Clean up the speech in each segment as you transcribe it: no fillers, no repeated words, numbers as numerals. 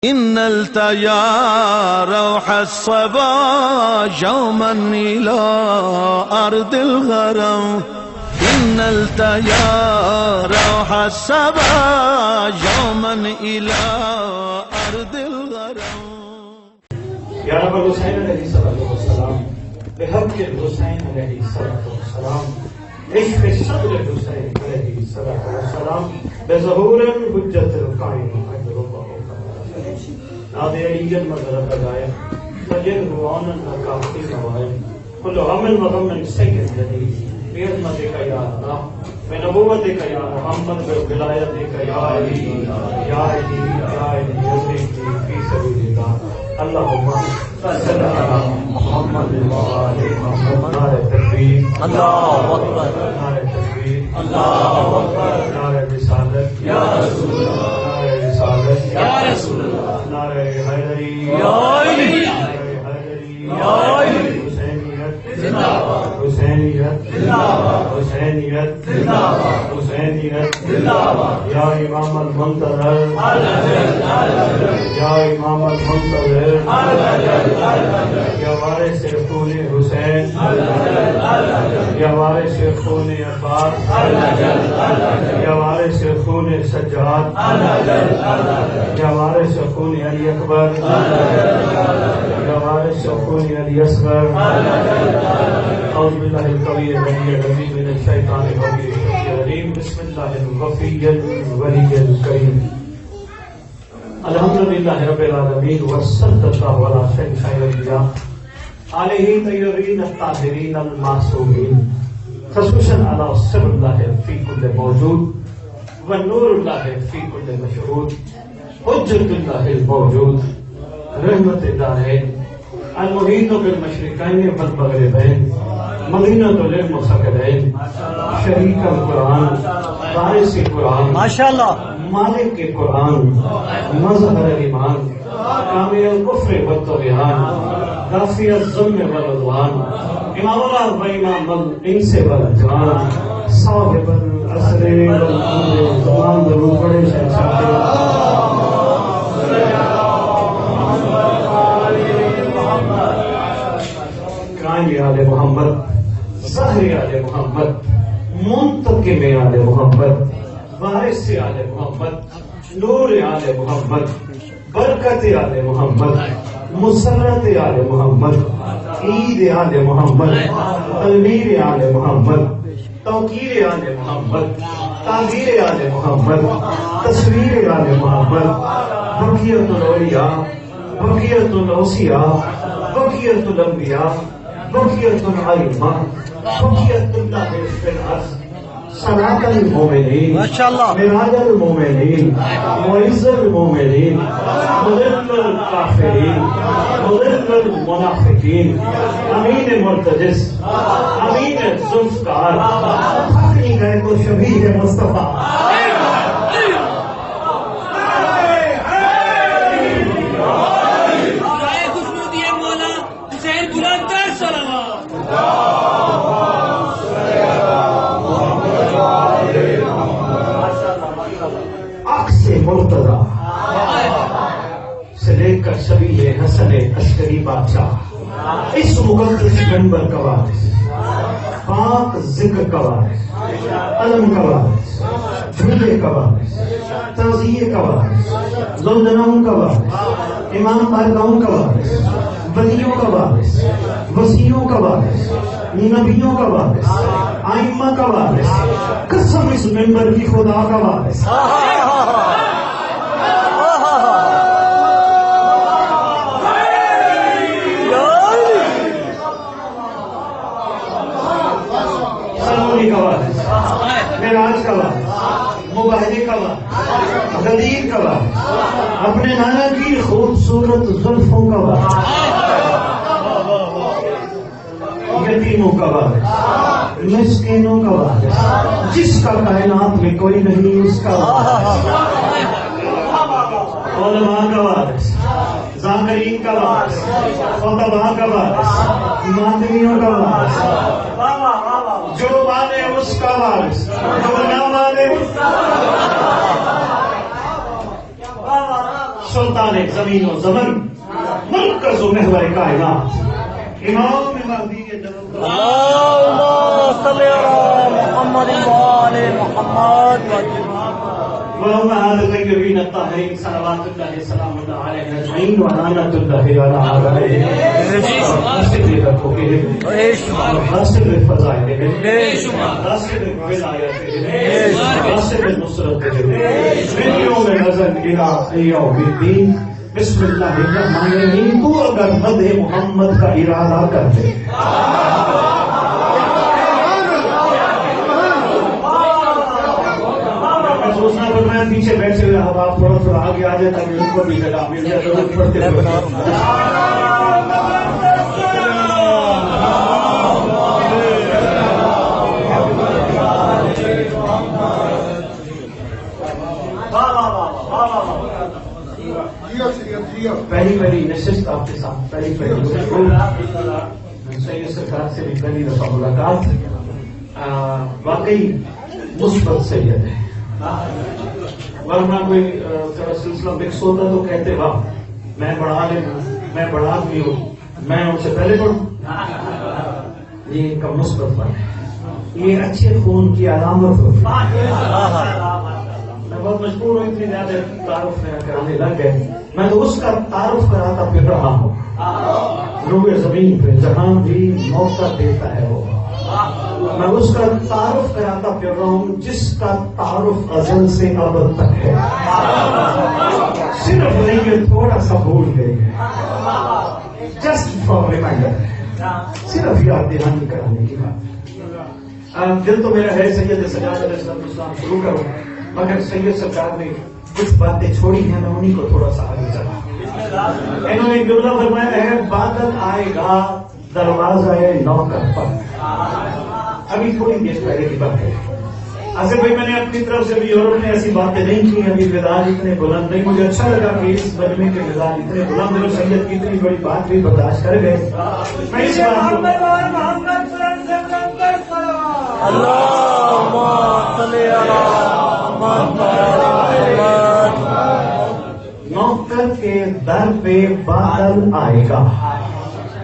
إن التيا روح الصبا يوما إلى أرض الغرام إن التيا روح الصبا يوما إلى أرض الغرام يا رب الحسين عليه الصلاة والسلام بحق الحسين عليه الصلاة والسلام عشق صدر الحسين عليه الصلاة والسلام بظهور الحجة القائم نادي علیت مغرب لگائے فجر روان ناکافی نوائے کل غم وغم سید جدید بعظمت کا یا اللہ بنبوت کا یا محمد بولایت کا یا علی یا علی یا علی فی سبیل اللہ اللہم صل علی محمد وآل محمد نعرہ تکبیر اللہ اکبر نعرہ تکبیر اللہ اکبر نعرہ رسالت یا رسول اللہ نعرہ رسالت یا رسول اللہ نعرہ حیدری یا علی یا علی حسینیت زندہ باد حسینیت زندہ باد حسینیت زندہ باد حسینیت زندہ باد یا امام المنتظر یا امام المنتظر یا وارث خون حسین یا وارث خون عباس یا وارث خون سجاد یا وارث خون علی اکبر یا وارث خون علی اصغر اعوذ باللہ القوی العلی العظیم من الشیطان الرجیم بسم اللہ الغفی الولی الکریم الحمدللہ رب العالمین وصلی اللہ علی سیدنا خیر الانبیاء علیہ طیبین الطاہرین المعصومین خصوصاً علی سر اللہ فی کل موجود ونور اللہ فی کل مشہود حجت اللہ الموجود رحمت الدارین المحیط بالمشرقین والمغربین مدینۃ للمستقرین شریک القرآن وارث قرآن ماشاءاللہ مالک قرآن مظہر ایمان کامل الکفر والطغیان دافع الظلم والعدوان امام اللہ و امام الانس والجان صاحب العصر والعمر زمان درود پڑھے شہنشاہ آل محمد ظاہر آل محمد منتقم آل محمد وارث آل محمد نور آل محمد برکت آل محمد مسرت آل محمد عید آل محمد تنویر آل محمد توقیر آل محمد تعبیر آل محمد تصویر آل محمد بقیت الاولیاء بقیت الاوصیاء بقیت الانبیاء بقیت العلماء بقیت اللہ فی الارض صلاة المومنین مراج المومنین معز المومنین مذل الکافرین مذل المنافقین امین مرتجس امین ذوالفقار حقی گئے کو شبیہ مصطفیٰ مرتضی سے لے کر شبیہ حسن عسکری بادشاہ اس مقدس منبر کا وارث پاک ذکر کا وارث علم کا وارث جھولے کا وارث تعزیے کا وارث زلزلوں کا وارث امام بارگاہوں کا وارث ولیوں کا وارث وسیعوں کا وارث نبیوں کا وارث آئمہ کا وارث قسم اس منبر کی خدا کا وارث کا وارث معراج کا وارث مباہدے کا وارث غدیر کا وارث اپنے نانا کی خوبصورت زلفوں کا وارث یتیموں کا وارث مسکینوں کا وارث جس کا کائنات میں کوئی نہیں اس کا وارث علماء کا وارث ذاکرین کا وارث خطباء کا وارث مادنیوں کا وارث جو مانے اس کا وارث جو نہ مانے اس کا وارث سلطان زمین و زمن مرکز و محور کائنات امام مہدی کے جنم اللهم صل على محمد وآل محمد اللهم آل الطيبين الطاهرين صلوات الله سلام الله عليهم اجمعين ولعنة الله على اعدائهم حاصل رکھو کہ حاصل فضائلهم حاصل ولایتهم حاصل نصرت من یوم نزل الى یوم الدین بسم اللہ الرحمن الرحیم. تو اگر مدح محمد کا ارادہ کر دے سوچنا پر میں پیچھے بیٹھے ہوئے اب آپ تھوڑا تھوڑا آگے آ جائے تاکہ ان کو بھی جگہ مل جائے ضرورت پڑتے ہوئے پہلی نشست آپ کے ساتھ پہلی سید سرکار سے بھی پہلی دفعہ ملاقات واقعی مثبت سید ہے. ورنہ کوئی تھوڑا سلسلہ مکس ہوتا تو کہتے واہ میں بڑا عالم ہوں میں بڑا آدمی ہوں میں ان سے پہلے پڑھوں. یہ ان کا مثبت پن ہے یہ اچھے خون کی علامت ہوتی ہے. میں بہت مشہور ہوں اتنی زیادہ تعارف میں کرانے لگ گئے میں تو اس کا تعارف کراتا پھر رہا ہوں روئے زمین پہ جہاں بھی موقع دیتا ہے وہ میں اس کا تعارف کراتا پھر رہا ہوں جس کا تعارف ازل سے ابد تک ہے. صرف نہیں یہ تھوڑا سا بھول گئے جسٹ فار ریمائنڈر صرف یاد دہانی کرانے کی بات. دل تو میرا ہے سید سجاد علیہ السلام شروع کروں مگر سید سرکار نے کچھ باتیں چھوڑی ہیں میں انہیں کو تھوڑا سا آگے چلا. انہوں نے جملہ فرمایا ہے بادل آئے گا دروازہ نوکر پر. ابھی تھوڑی دیر پہلے کی بات ہے آصف بھائی میں نے اپنی طرف سے بھی یورپ میں ایسی باتیں نہیں کی ابھی مزاج اتنے بلند نہیں. مجھے اچھا لگا کہ اس مجمع کے مزاج اتنے بلند اور سید کی اتنی بڑی بات بھی برداشت کر گئے. میں اس بات کو نوکر کے در پہ بادل آئے گا.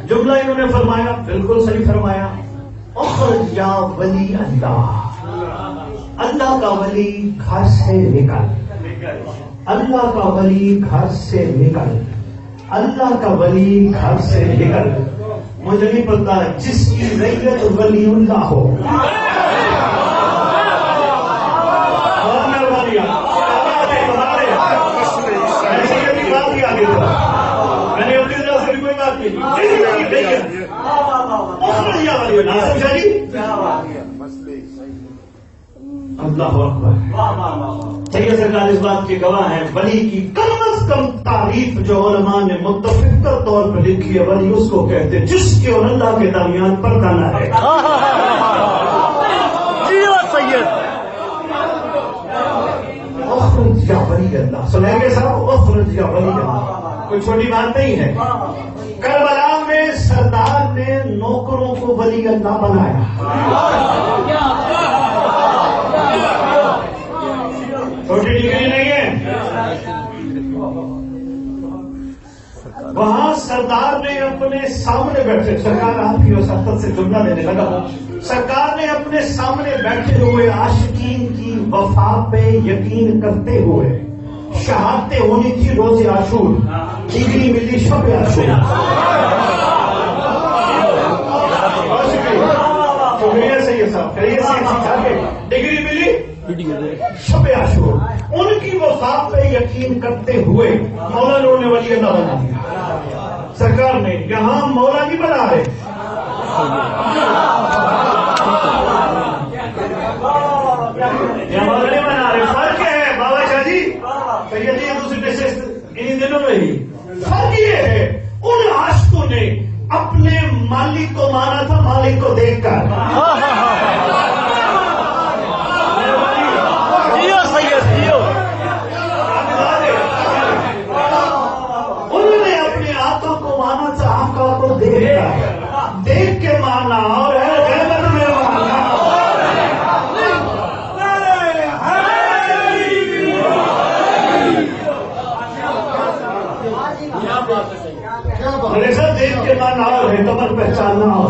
جملہ انہوں نے فرمایا بالکل صحیح فرمایا اخرج یا ولی اللہ. اللہ کا ولی گھر سے نکل اللہ کا ولی گھر سے نکل اللہ کا ولی گھر سے نکل. مجھے نہیں پتا جس کی ریت ولی اللہ ہو میں نے اپنی طرف سے بھی کوئی بات نہیں اللہ اکبر. سید سرکار اس بات کے گواہ ہیں ولی کی کم از کم تعریف جو علماء نے متفق طور پر لکھی ہے ولی اس کو کہتے ہیں جس کے اور اللہ کے درمیان پردہ نہ ہے. اخرج یا ولی اللہ سنیں گے صاحب اخرج یا ولی اللہ کوئی چھوٹی بات نہیں ہے. کربلا میں سردار نے نوکروں کو ولی اللہ بنایا. چھوٹی ڈگری نہیں ہے. وہاں سردار نے اپنے سامنے بیٹھے سرکار آپ کی وساطت سے جملہ دینے لگا سرکار نے اپنے سامنے بیٹھے ہوئے عاشقین کی وفا پہ یقین کرتے ہوئے شہادتیں ہونی تھی روز عاشور ڈگری ملی شب عاشور. شکریہ سید صاحب ڈگری ملی شب عاشور. ان کی وفا پہ یقین کرتے ہوئے مولا نور نے ولی اللہ بنا دیا. سرکار نے یہاں مولا نہیں بنا رہے مولا نہیں بنا رہے. فرق ہے بابا شاہ جی سیدی دوسری نشست انہی دنوں میں ہی. فرق یہ ہے ان عاشقوں نے اپنے مالک کو مانا تھا مالک کو دیکھ کر. انہوں نے اپنے آقا کو مانا تھا آقا کو دیکھ کے مانا اور ہے غیبت میں مانا. میرے ساتھ دیو کے معنی اور ہے، کمر پہچاننا اور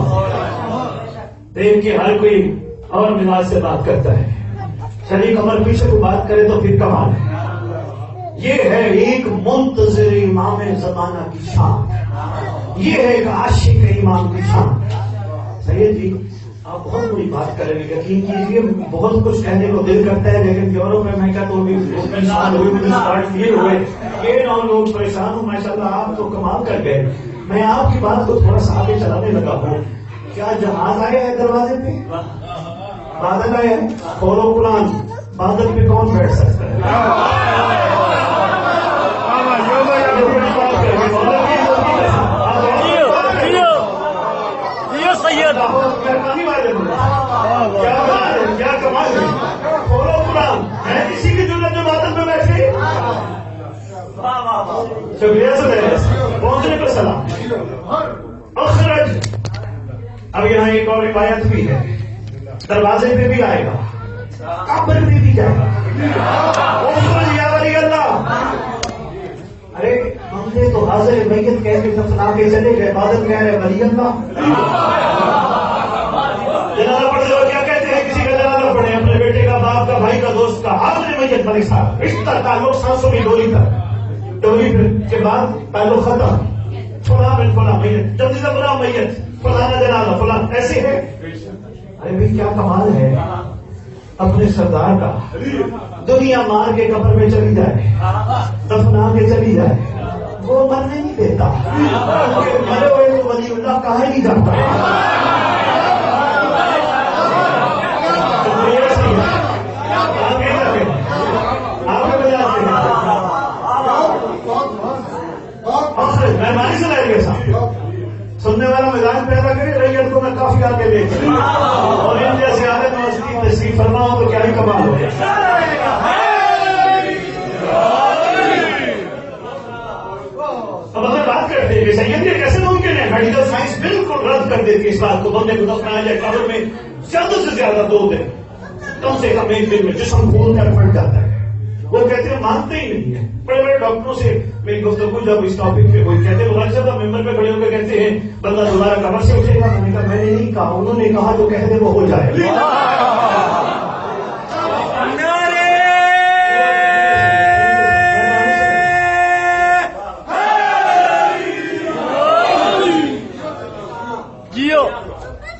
دیو کی ہر کوئی اور مزاج سے بات کرتا ہے، چلیے کمر پیچھے کو بات کرے تو پھر کمال ہے۔ یہ ہے ایک منتظر امام زمانہ کی شان، یہ ہے ایک عاشق امام کی شان۔ سید جی آپ بہت بڑی بات کریں گے، یقین کیجیے بہت کچھ کہنے کو دل کرتا ہے، لیکن یورپ میں کیا تو یہ 9 لوگ پریشان ہوں، ماشاء اللہ آپ تو کمال کر گئے۔ میں آپ کی بات کو تھوڑا سا آگے چلانے لگا ہوں۔ کیا جہاز آیا ہے دروازے پہ؟ بادل آئے ہیں؟ کھولو قرآن، بادل پہ کون بیٹھ سکتا ہے؟ کیا کمال ہے، کھولو قرآن ہے کسی کی ضرورت جو بادل میں بیٹھے۔ شکریہ سے پہنچنے پر سلام۔ اخرج، اب یہاں ایک اور روایت بھی ہے، دروازے پہ بھی آئے گا، قبر پہ بھی جائے گا۔ یا ولی اللہ، ارے بندے تو حاضر میت کہہ کے دفنا کے چلے گئے، بادل کہہ رہے ولی اللہ۔ جنازہ پڑھتے ہو کیا کہتے ہیں؟ کسی کا جنازہ پڑھے، اپنے بیٹے کا، باپ کا، بھائی کا، دوست کا، حاضر میت ملک صاحب، رشتہ تعلق سانسوں کی ڈوری تک، ڈوری کے بعد تعلق ختم، فلاں بن فلاں میت، جلدی سے فلاں میت، فلاں جنازہ فلاں، ایسے ہے۔ ارے بھائی کیا کمال ہے اپنے سردار کا، دنیا مار کے قبر میں چلی جائے، دفنا کے چلی جائے، وہ مرنے نہیں دیتا، مرے ہوئے تو ولی اللہ کہا نہیں جاتا۔ مہربانی سے لائے گے صاحب، سننے والا مزاج پیدا کرے، ریت کو میں کافی آگے لے کے اور ان جیسے عالم مسجد تشریف فرما ہو تو کیا ہی کمال ہو۔ اب اگر بات کرتے ہیں کہ سید یہ کیسے ممکن ہے، میڈیکل سائنس بالکل رد کر دیتی ہے اس بات کو، بندے کو دفنایا جائے قبر میں زیادہ سے زیادہ 2 دن، کم سے کم 1 دن میں جسم پھول کر پھٹ جاتا ہے۔ وہ کہتے ہیں مانتے ہی نہیں ہے۔ بڑے بڑے ڈاکٹروں سے میری گفتگو جب اس ٹاپک پہ ہوئی، کہتے ہیں غالب صاحب ممبر پہ کھڑے ہو کے کہتے ہیں بندہ دوبارہ قبر سے اٹھے گا، میں نے کہا میں نے نہیں کہا، انہوں نے کہا جو کہہ دے وہ ہو جائے۔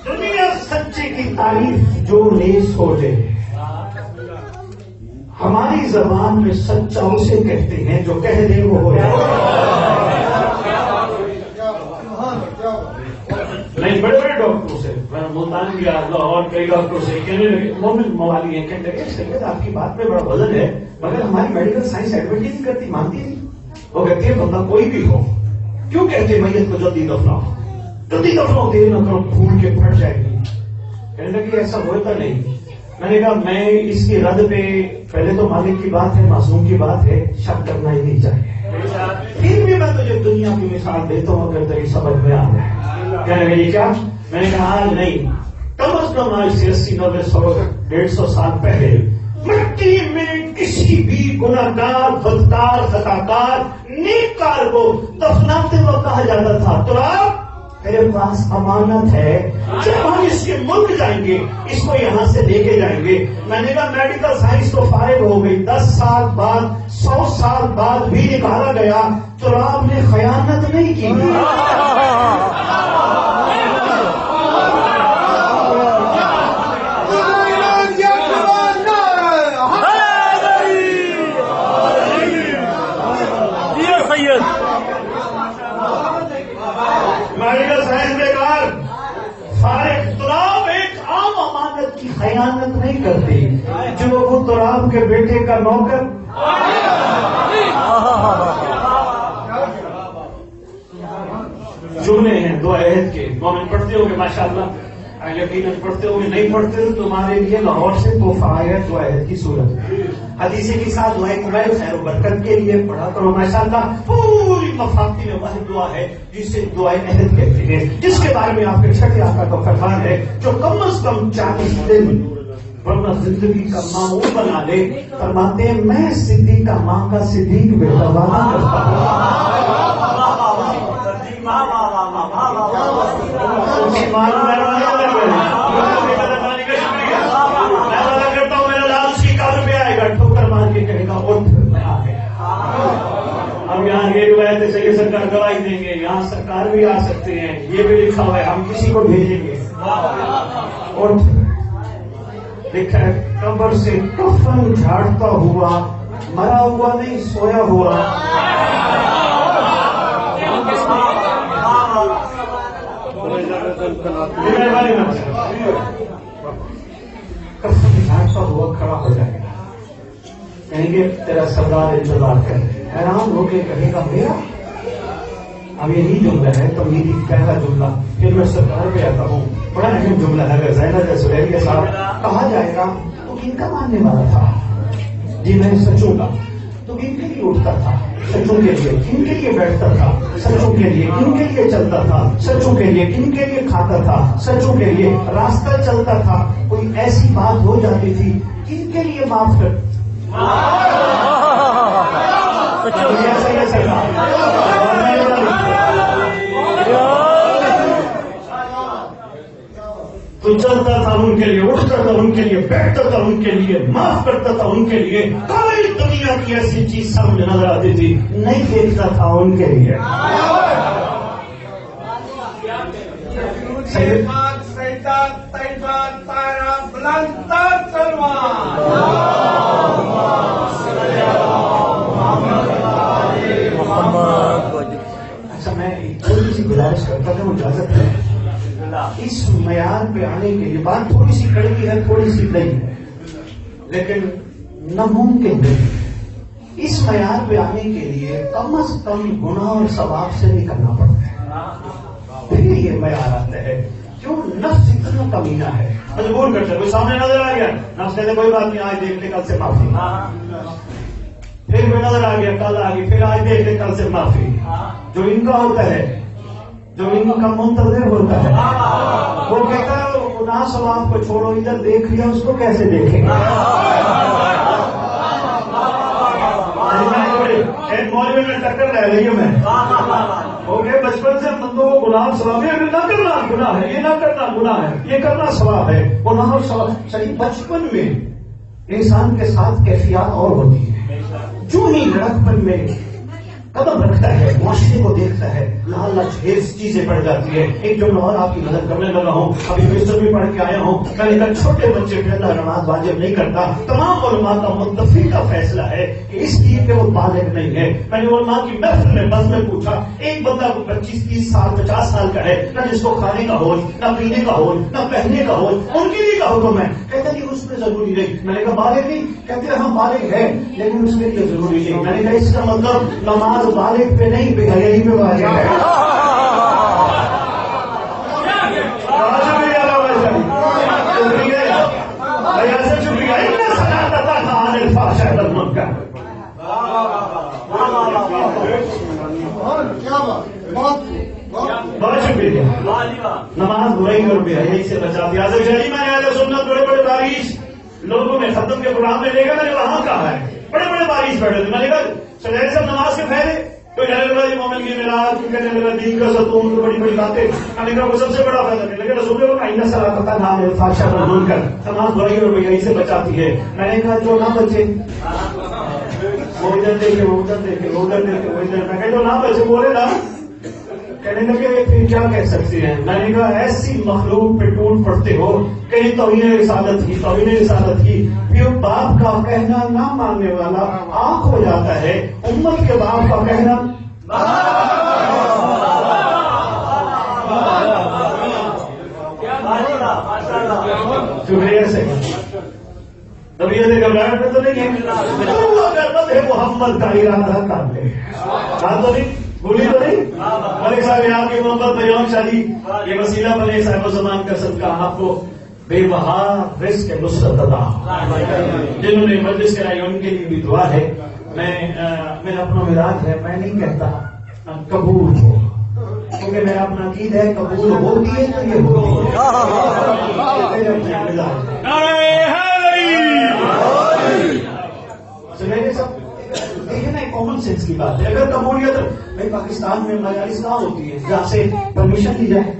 دنیا سچے کی تعریف جو ریس ہو جائے، ہماری زبان میں سچا اسے کہتے ہیں جو کہہ دے وہ ہو جائے۔ نہیں بڑے بڑے ڈاکٹروں سے، میں ملتان گیا اور کئی ڈاکٹروں سے کہنے لگے، مومن موالی ہیں، کہنے لگے سید آپ کی بات میں بڑا وزن ہے، مگر ہماری میڈیکل سائنس ایڈمٹ نہیں کرتی، مانتی نہیں۔ وہ کہتی ہے بندہ کوئی بھی ہو، کیوں کہتے میت کو جلدی دفناؤ، جلدی دفناؤ، دیر نہ کرو پھول کے پھٹ جائے گی۔ کہنے لگے ایسا ہوتا نہیں۔ میں نے کہا میں اس کی رد پہ پہلے تو مالک کی بات ہے، معصوم کی بات ہے، شک کرنا ہی نہیں چاہیے، پھر بھی میں تجھے دنیا کی مثال دیتا ہوں اگر تیری سمجھ میں آ جائے۔ کہنے لگے یہ کیا؟ میں نے کہا آج نہیں، کم از کم آج سے 80 90 100 150 سال پہلے مٹی میں کسی بھی گناہگار، بدکار، خطاکار، نیککار کو دفناتے وقت کہا جاتا تھا تراب تیرے پاس امانت ہے، جب ہم اس کے ملک جائیں گے اس کو یہاں سے لے کے جائیں گے۔ میں نے کہا میڈیکل سائنس تو فارغ ہو گئی، 10 سال بعد 100 سال بعد بھی نکالا گیا، تراب نے خیانت نہیں کی۔ میڈیکل سائنس بیکار، فارغ، تراب ایک عام امانت کی خیانت نہیں کرتی، جو وہ تراب کے بیٹے کا نوکر جملے ہیں 2 عہد کے، مومن پڑھتے ہو گے ماشاءاللہ، یقیناً پڑھتے ہو گے، نہیں پڑھتے ہو تمہارے لیے لاہور سے تحفہ آیا 2 عہد کی صورت، حدیث کے ساتھ دعائیں قبیل خیر و برکت کے لیے پڑھا کرو ماشاءاللہ۔ پوری مفاہیم میں واحد دعا ہے جسے دعائے عہد کہتے ہیں، جس کے بارے میں آپ کے چھٹے آقا کا فرمان ہے جو کم از کم 40 دن ورنہ زندگی کا معمول بنا لے، فرماتے ہیں میں صدیق کا ماں کا صدیق بیٹا وعدہ کرتا ہوں آگے روایت ہے سید سرکار گواہی دیں گے، یہاں سرکار بھی آ سکتے ہیں، یہ بھی لکھا ہوا ہے، ہم کسی کو بھیجیں گے. اور لکھا ہے قبر سے کفن جھاڑتا ہوا، مرا ہوا نہیں سویا ہوا. کفن جھاڑتا ہوا کھڑا ہو جائے گا، کہیں گے تیرا سردار انتظار کر. حیران ہو کے کہے گا میرا. اب یہی جملہ ہے تمہیدی پہلا جملہ. پھر میں سرکار پہ آتا ہوں، بڑا اہم جملہ ہے. اگر زینب سہیل کے ساتھ کہا جائے گا تو کن کا ماننے والا تھا؟ جی میں سچوں کا. تو کن کے لیے اٹھتا تھا؟ سچوں کے لیے. کن کے لیے بیٹھتا تھا؟ سچوں کے لیے. کن کے لیے چلتا تھا؟ سچوں کے لیے. کن کے لیے کھاتا تھا؟ سچوں کے لیے. راستہ چلتا تھا، کوئی ایسی بات ہو جاتی تھی، کن کے لیے معاف کر. تو چلتا تھا ان کے لیے، اٹھتا تھا ان کے لیے، بیٹھتا تھا ان کے لیے، معاف کرتا تھا ان کے لیے. کوئی دنیا کی ایسی چیز سامنے نظر آتی تھی نہیں دیکھتا تھا ان کے لیے. اچھا میں تھوڑی سی گزارش کرتا تھا، اجازت ہے؟ اس معیار پہ آنے کے لیے بات تھوڑی سی کڑوی ہے، تھوڑی سی نہیں ہے، لیکن ناممکن نہیں. اس معیار پہ آنے کے لیے کم از کم گناہ اور ثواب سے نکلنا پڑتا ہے، پھر یہ معیار آتا ہے. کیوں؟ نفس اتنا کمینہ ہے، مجبور کرتا ہے. کوئی سامنے نظر آ گیا، نفس کہتے کوئی بات نہیں، آج دیکھ لے کل سے معافی. پھر کوئی نظر آ گیا، کل آ گئی، پھر آج دیکھ لے کل سے معافی. جو ان کا ہوتا ہے، جو ان کا منتظر ہوتا ہے، وہ کہتا ہے گناہ ثواب کو چھوڑو، ادھر دیکھ لیا اس کو کیسے دیکھیں گے. ایک مولوی میں ٹکر رہ رہی ہوں میں، بچپن سے بندوں کو گناہ ثواب ہے، نہ کرنا گناہ ہے، یہ نہ کرنا گناہ ہے، یہ کرنا ثواب ہے. گناہ اور ثواب صحیح بچپن میں انسان کے ساتھ کیفیات اور ہوتی ہے. جو ہی لڑکپن میں قدم رکھتا ہے، معاشرے کو دیکھتا ہے، لالچ ڈھیر چیزیں پڑ جاتی ہے. ایک جو اور آپ کی مدد کرنے لگا ہوں، ابھی مصر بھی پڑھ کے آیا ہوں. میں نے کہا چھوٹے بچے پہ اللہ نماز واجب نہیں کرتا. تمام علماء کا متفق کا فیصلہ ہے کہ اس لیے کہ وہ بالغ نہیں ہے. میں نے علماء کی محفل میں بس میں پوچھا، ایک بندہ 25-30 سال 50 سال کا ہے، نہ جس کو کھانے کا ہوش، نہ پینے کا ہوش، نہ پہننے کا ہوش، ان کے لیے کہو تو میں کہتا کہ اس پہ ضروری نہیں. میں نے کہا بالغ نہیں؟ کہتے ہم بالغ ہے لیکن اس کے لیے ضروری نہیں. میں نے کہا اس کا مطلب نماز بالغ پہ نہیں، یہی پہ واجب ہے. بہت شکریہ. نماز برائی اور بے حیائی سے بچاتی. آزم شہری میں نے اہل سنت بڑے بڑے باریش لوگوں نے ختم کے قرآن میں لے کر، میں نے وہاں کہا ہے بڑے بڑے باریش بیٹھے تھے. میں نے کہا سہیل صاحب نماز کے فائدے کوئی کہنے لگا مومن کی میراث، کوئی کہنے لگا دین کا ستون، تو بڑی بڑی باتیں. میں نے کہا وہ سب سے بڑا فائدہ نہیں، لیکن رسول اللہ کا صلاۃ تنہا الفحشاء والمنکر، نماز برائی اور بے حیائی سے بچاتی ہے. میں نے کہا جو نہ بچے وہ ادھر دیکھے، وہ ادھر دیکھے، وہ ادھر دیکھے، وہ ادھر. میں کہا جو نہ بچے بولے نا، کہنے لگے پھر کیا کہہ سکتے ہیں. میں نے کہا ایسی مخلوق پہ ٹوٹ پڑتے ہو، کہیں توہین رسالت کی، توہین رسالت کی. پھر باپ کا کہنا نہ ماننے والا آنکھ ہو جاتا ہے، امت کے باپ کا کہنا. شکریہ سے طبیعت گھبراہٹ میں تو نہیں ہے، محمد کا ارادہ کر لے. بات تو نہیں بولی تو نہیں. ملک صاحب آپ کی محبت بیان شادی یہ وسیلہ بنے صاحب زمان کا صدقہ آپ کو بے بہار رزق نصرت عطا. جنہوں نے مجلس کرائی ان کے لیے بھی دعا ہے. میرا اپنا مزاج ہے، میں نہیں کہتا قبول ہو، کیونکہ میرا اپنا عقید ہے قبول ہوتی ہے تو یہ ہوتی ہے. دیکھیں نا کامن سینس کی بات ہے. اگر قبولیت بھائی پاکستان میں مجالس کہاں ہوتی ہے جہاں سے پرمیشن دی جائے،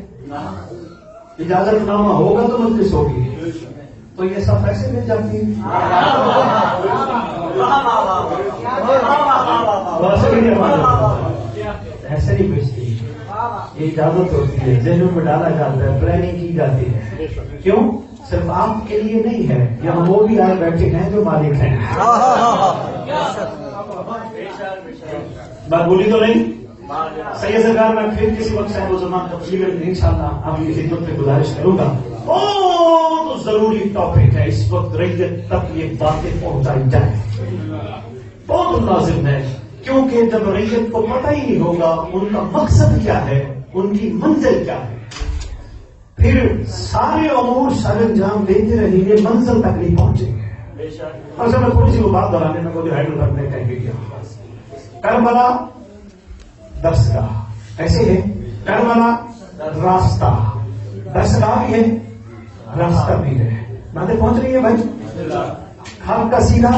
اجازت نامہ ہوگا تو مجلس ہوگی، تو یہ سب ایسے مل جاتی ہے. بہت شکریہ. ایسے نہیں بیچتی، یہ اجازت ہوتی ہے، ذہنوں میں ڈالا جاتا ہے، پلاننگ کی جاتی ہے. کیوں؟ صرف آپ کے لیے نہیں ہے، یہاں وہ بھی آئے بیٹھے ہیں جو مالک ہیں. بات بولی تو نہیں؟ سید سرکار میں پھر کسی وقت صاحب زمان تفصیل انشاءاللہ آپ کی خدمت میں گزارش کروں گا. بہت ضروری ٹاپک ہے اس وقت، ریت تک یہ باتیں پہنچائی جائیں، بہت لازم ہے. کیونکہ جب ریت کو پتہ ہی نہیں ہوگا ان کا مقصد کیا ہے، ان کی منزل کیا ہے، پھر سارے امور سر انجام دیتے رہیں گے، منزل تک نہیں پہنچیں گے. اور میں تھوڑی سی وہ بات دہرانے میں کو ہائیڈل نے کہیں گے کربلا درسگاہ ایسے ہے، کربلا راستہ، درسگاہ بھی ہے، راستہ بھی ہے. باتیں پہنچ رہی ہے بھائی؟ حق کا سیدھا.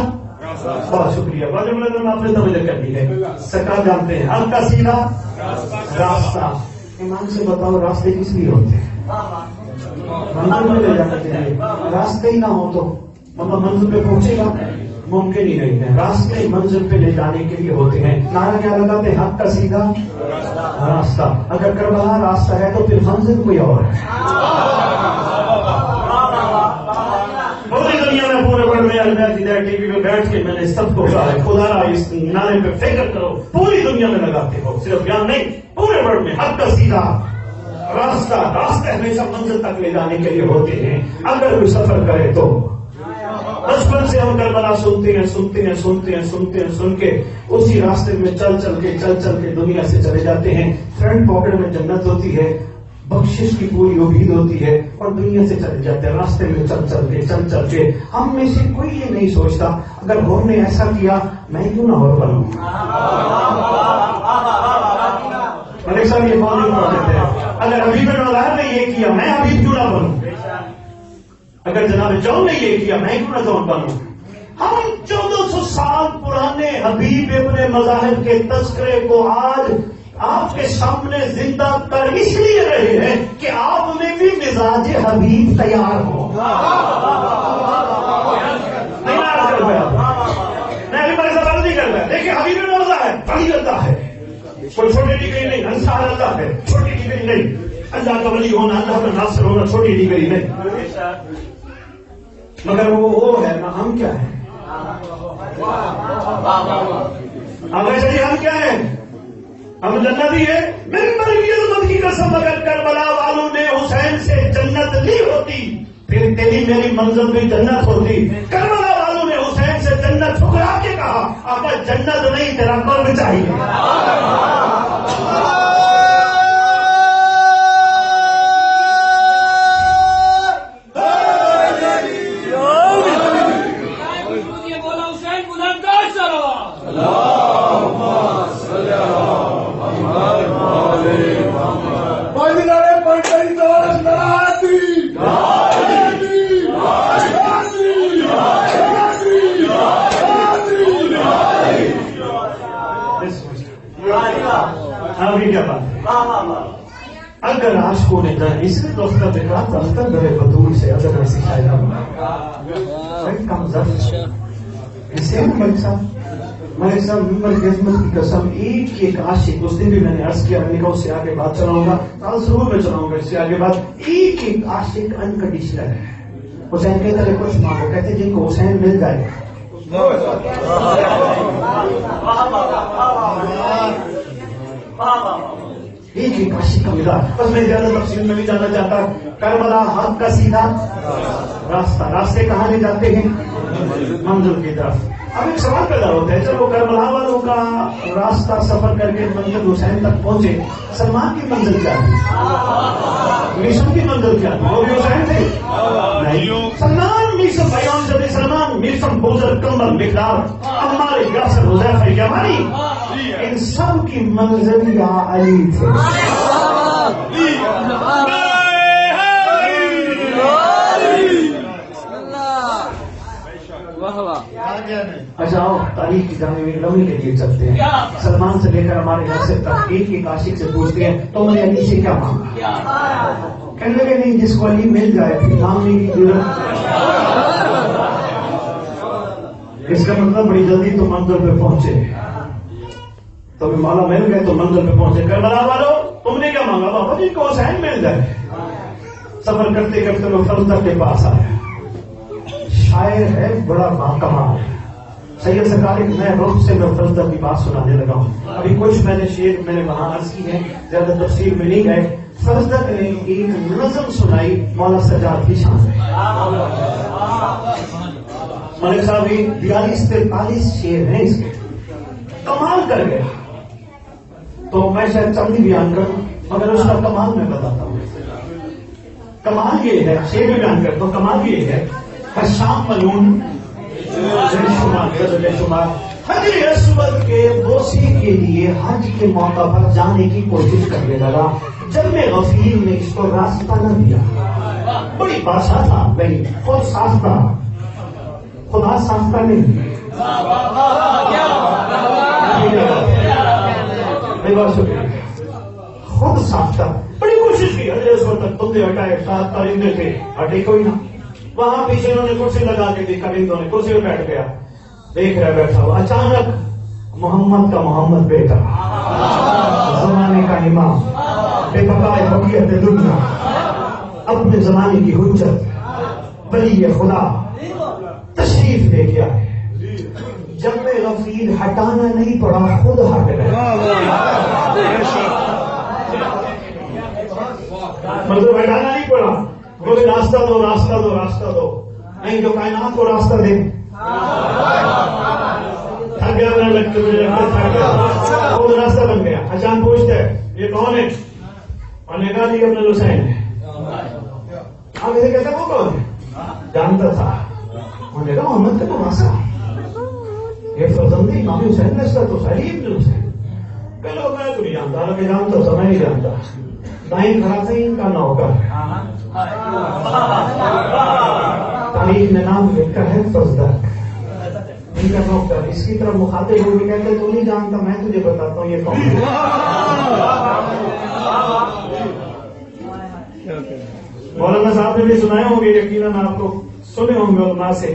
بہت شکریہ، آپ نے توجہ کر دی ہے. سرکار جانتے ہیں حق کا سیدھا راستہ. ایمان سے بتاؤ راستے کس لیے ہوتے ہیں؟ منزل میں لے جانے کے لیے. راستے ہی نہ ہو تو مطلب منزل پہ پہنچے گا ممکن ہی نہیں ہے. راستے منزل پہ لے جانے کے لیے ہوتے ہیں. نعرہ کیا لگاتے ہیں؟ حق کا سیدھا راستہ. اگر کربلا راستہ ہے تو پھر منزل کوئی اور ہے. پوری دنیا میں پورے ورلڈ میں ٹی وی پہ بیٹھ کے میں نے سب کو کہا ہے خدا را اس نعرے پہ فکر کرو، پوری دنیا میں لگاتے ہو، صرف یہاں نہیں پورے ورلڈ میں. حق کا سیدھا راستہ، راستے ہمیشہ منزل تک لے جانے کے لیے ہوتے ہیں. اگر کوئی سفر کرے تو بچپن سے ہم کربلا سنتے ہیں سن کے اسی راستے میں چل کے دنیا سے چلے جاتے ہیں. فرنٹ پاکٹ میں جنت ہوتی ہے، بخشش کی پوری امید ہوتی ہے، اور دنیا سے چلے جاتے ہیں. راستے میں چل کے ہم میں سے کوئی یہ نہیں سوچتا اگر ہم نے ایسا کیا میں کیوں نہ اور بنوں. ملک صاحب یہ بات نہیں کہتے ہیں اگر حبیب اللہ نے یہ کیا میں حبیب کیوں نہ بنوں، اگر جناب جون نے یہ کیا میں کیوں نہ جون بنوں. ہم 1400 سال پرانے حبیب ابن مذاہب کے تذکرے کو آج آپ کے سامنے زندہ کر اس لیے رہے ہیں کہ آپ میں بھی مزاج حبیب تیار ہو. نہیں کر رہا دیکھیے حبیب ابن مذاہب بڑی اللہ ہے، کوئی چھوٹی ڈگری نہیں، انصار اللہ ہے، چھوٹی ڈگری نہیں. اللہ کا ولی ہونا، اللہ کا ناصر ہونا چھوٹی ڈگری نہیں. مگر وہ ہے نا ہم کیا ہیں؟ ہم کیا ہیں؟ ہم جنتی ہے. ممبر کی عظمت کی قسم اگر کربلا والوں نے حسین سے جنت لی ہوتی پھر تیری میری منزل بھی جنت ہوتی. کربلا والوں نے حسین سے جنت ٹھکرا کے کہا آقا جنت نہیں تیرا قرب چاہیے. اگر عاشقوں نے اس نے دوستہ دیکھا دفتر میرے بطول سے اگر ایسی شاید اسے ملک صاحب ممبر کی عظمت کی قسم ایک عاشق اس دن بھی میں نے عرض کیا میں نے کہا اس سے آگے بات چلاؤں گا کل ضرور میں چلاؤں گا اس سے آگے بات. ایک عاشق انکنڈیشنل ہے. حسین کہتے ہیں کچھ مانگو، کہتے جن کو حسین مل جائے ایک عاشق کا مزاج. بس میں زیادہ تفصیل میں بھی جانا چاہتا. کربلا حق کا سیدھا راستہ، راستے کہاں لے جاتے ہیں؟ منزل کی طرف. اب ایک سوال پیدا ہوتا ہے چلو کربلا والوں کا راستہ سفر کر کے منزل حسین تک پہنچے، سلمان کی منزل کیا تھی؟ میسم کی منزل کیا تھی؟ وہ بھی حسین تھے نہیں. سلمان میسم بیان جب سلمان میسم بوزر کمبل مقدار عمار یاسر حذیفہ یمانی ان سب کی منزل یا علی تھے. اچھا آؤ تاریخ کی جانب ایک لمحے کے لیے چلتے ہیں. سلمان سے لے کر ہمارے گھر سے تک ایک عاشق سے پوچھتے ہیں تو میں نے علی سے کیا مانگا؟ کہنے لگے نہیں جس کو علی مل جائے پھر مانگنے کی ضرورت. اس کا مطلب بڑی جلدی تو منزل پہ پہنچے. تمہیں مولا مل گئے تو منزل پہ پہنچے. کربلا والو تم نے کیا مانگا؟ بابا جی کو حسین مل جائے. سفر کرتے کرتے وہ فرزدق کے پاس آیا. شاعر ہے بڑا باکمال. سید سرکار ایک نئے رخ سے میں فرزدق کی بات سنانے لگا ہوں. ابھی کچھ میں نے شعر میں نے وہاں عرض کی ہے, زیادہ تفصیل میں نہیں گئے. فرزدق نے ایک نظم سنائی مولا سجاد کی شان میں. ملک صاحب 42-43 شعر ہیں اس کے, کمال کر گیا. تو میں شاید چند ہی بیان کروں مگر اس کا کمال میں بتاتا ہوں. کمال یہ ہے, شعر میں بیان کرتا ہوں, کمال یہ ہے شام ملون حجر اسود کے بوسی کے لیے حج کے موقع پر جانے کی کوشش کرنے لگا. جب میں غفیر نے اس کو راستہ نہ دیا. بڑی بادشاہ تھا نہیں, خود ساختہ, خدا ساختہ نہیں. خود ساختہ. بڑی کوشش کی حجر اسود تک بندے ہٹائے, 7 پرندے تھے, ہٹے کوئی نہ. وہاں پیچھے انہوں نے کرسی لگا کے دی, پرندوں نے کرسی پہ بیٹھ گیا, دیکھ رہا بیٹھا ہوا. اچانک محمد کا محمد بیٹا, زمانے کا امام, بے بقائے بقیت دنیا, اپنے زمانے کی حجت, ولی خدا تشریف لے گیا ہے. جب میں غفیر ہٹانا نہیں پڑا, خود ہٹ گیا. مطلب ہٹانا نہیں پڑا, بولے راستہ دو راستہ دو راستہ دو. نہیں, جو کائنات کو راستہ دے. تھک گیا, میرا لگتا تھک گیا, وہ راستہ بن گیا. اچانک پوچھتا ہے یہ کون ہے؟ اور نے کہا جی اپنے حسین ہے. آپ اسے کہتے وہ کون ہے؟ جانتا تھا. انہوں نے کہا محمد کا تو واسطہ, یہ فرزند امام حسین نے, اس کا تو صحیح ابن حسین. کہ لوگ میں تو نہیں جانتا, میں جانتا تھا, میں نہیں جانتا. دائیں کھڑا تھا ان کا نوکر. تاریخ میں نام لکھا ہے فرزدق, ان کا نوکر. اس کی طرف مخاطب لوگ بھی کہتے تو نہیں جانتا, میں تجھے بتاتا ہوں یہ کون ہے. مولانا صاحب نے بھی سنائے ہوں گے, یقیناً آپ کو سنے ہوں گے علماء سے.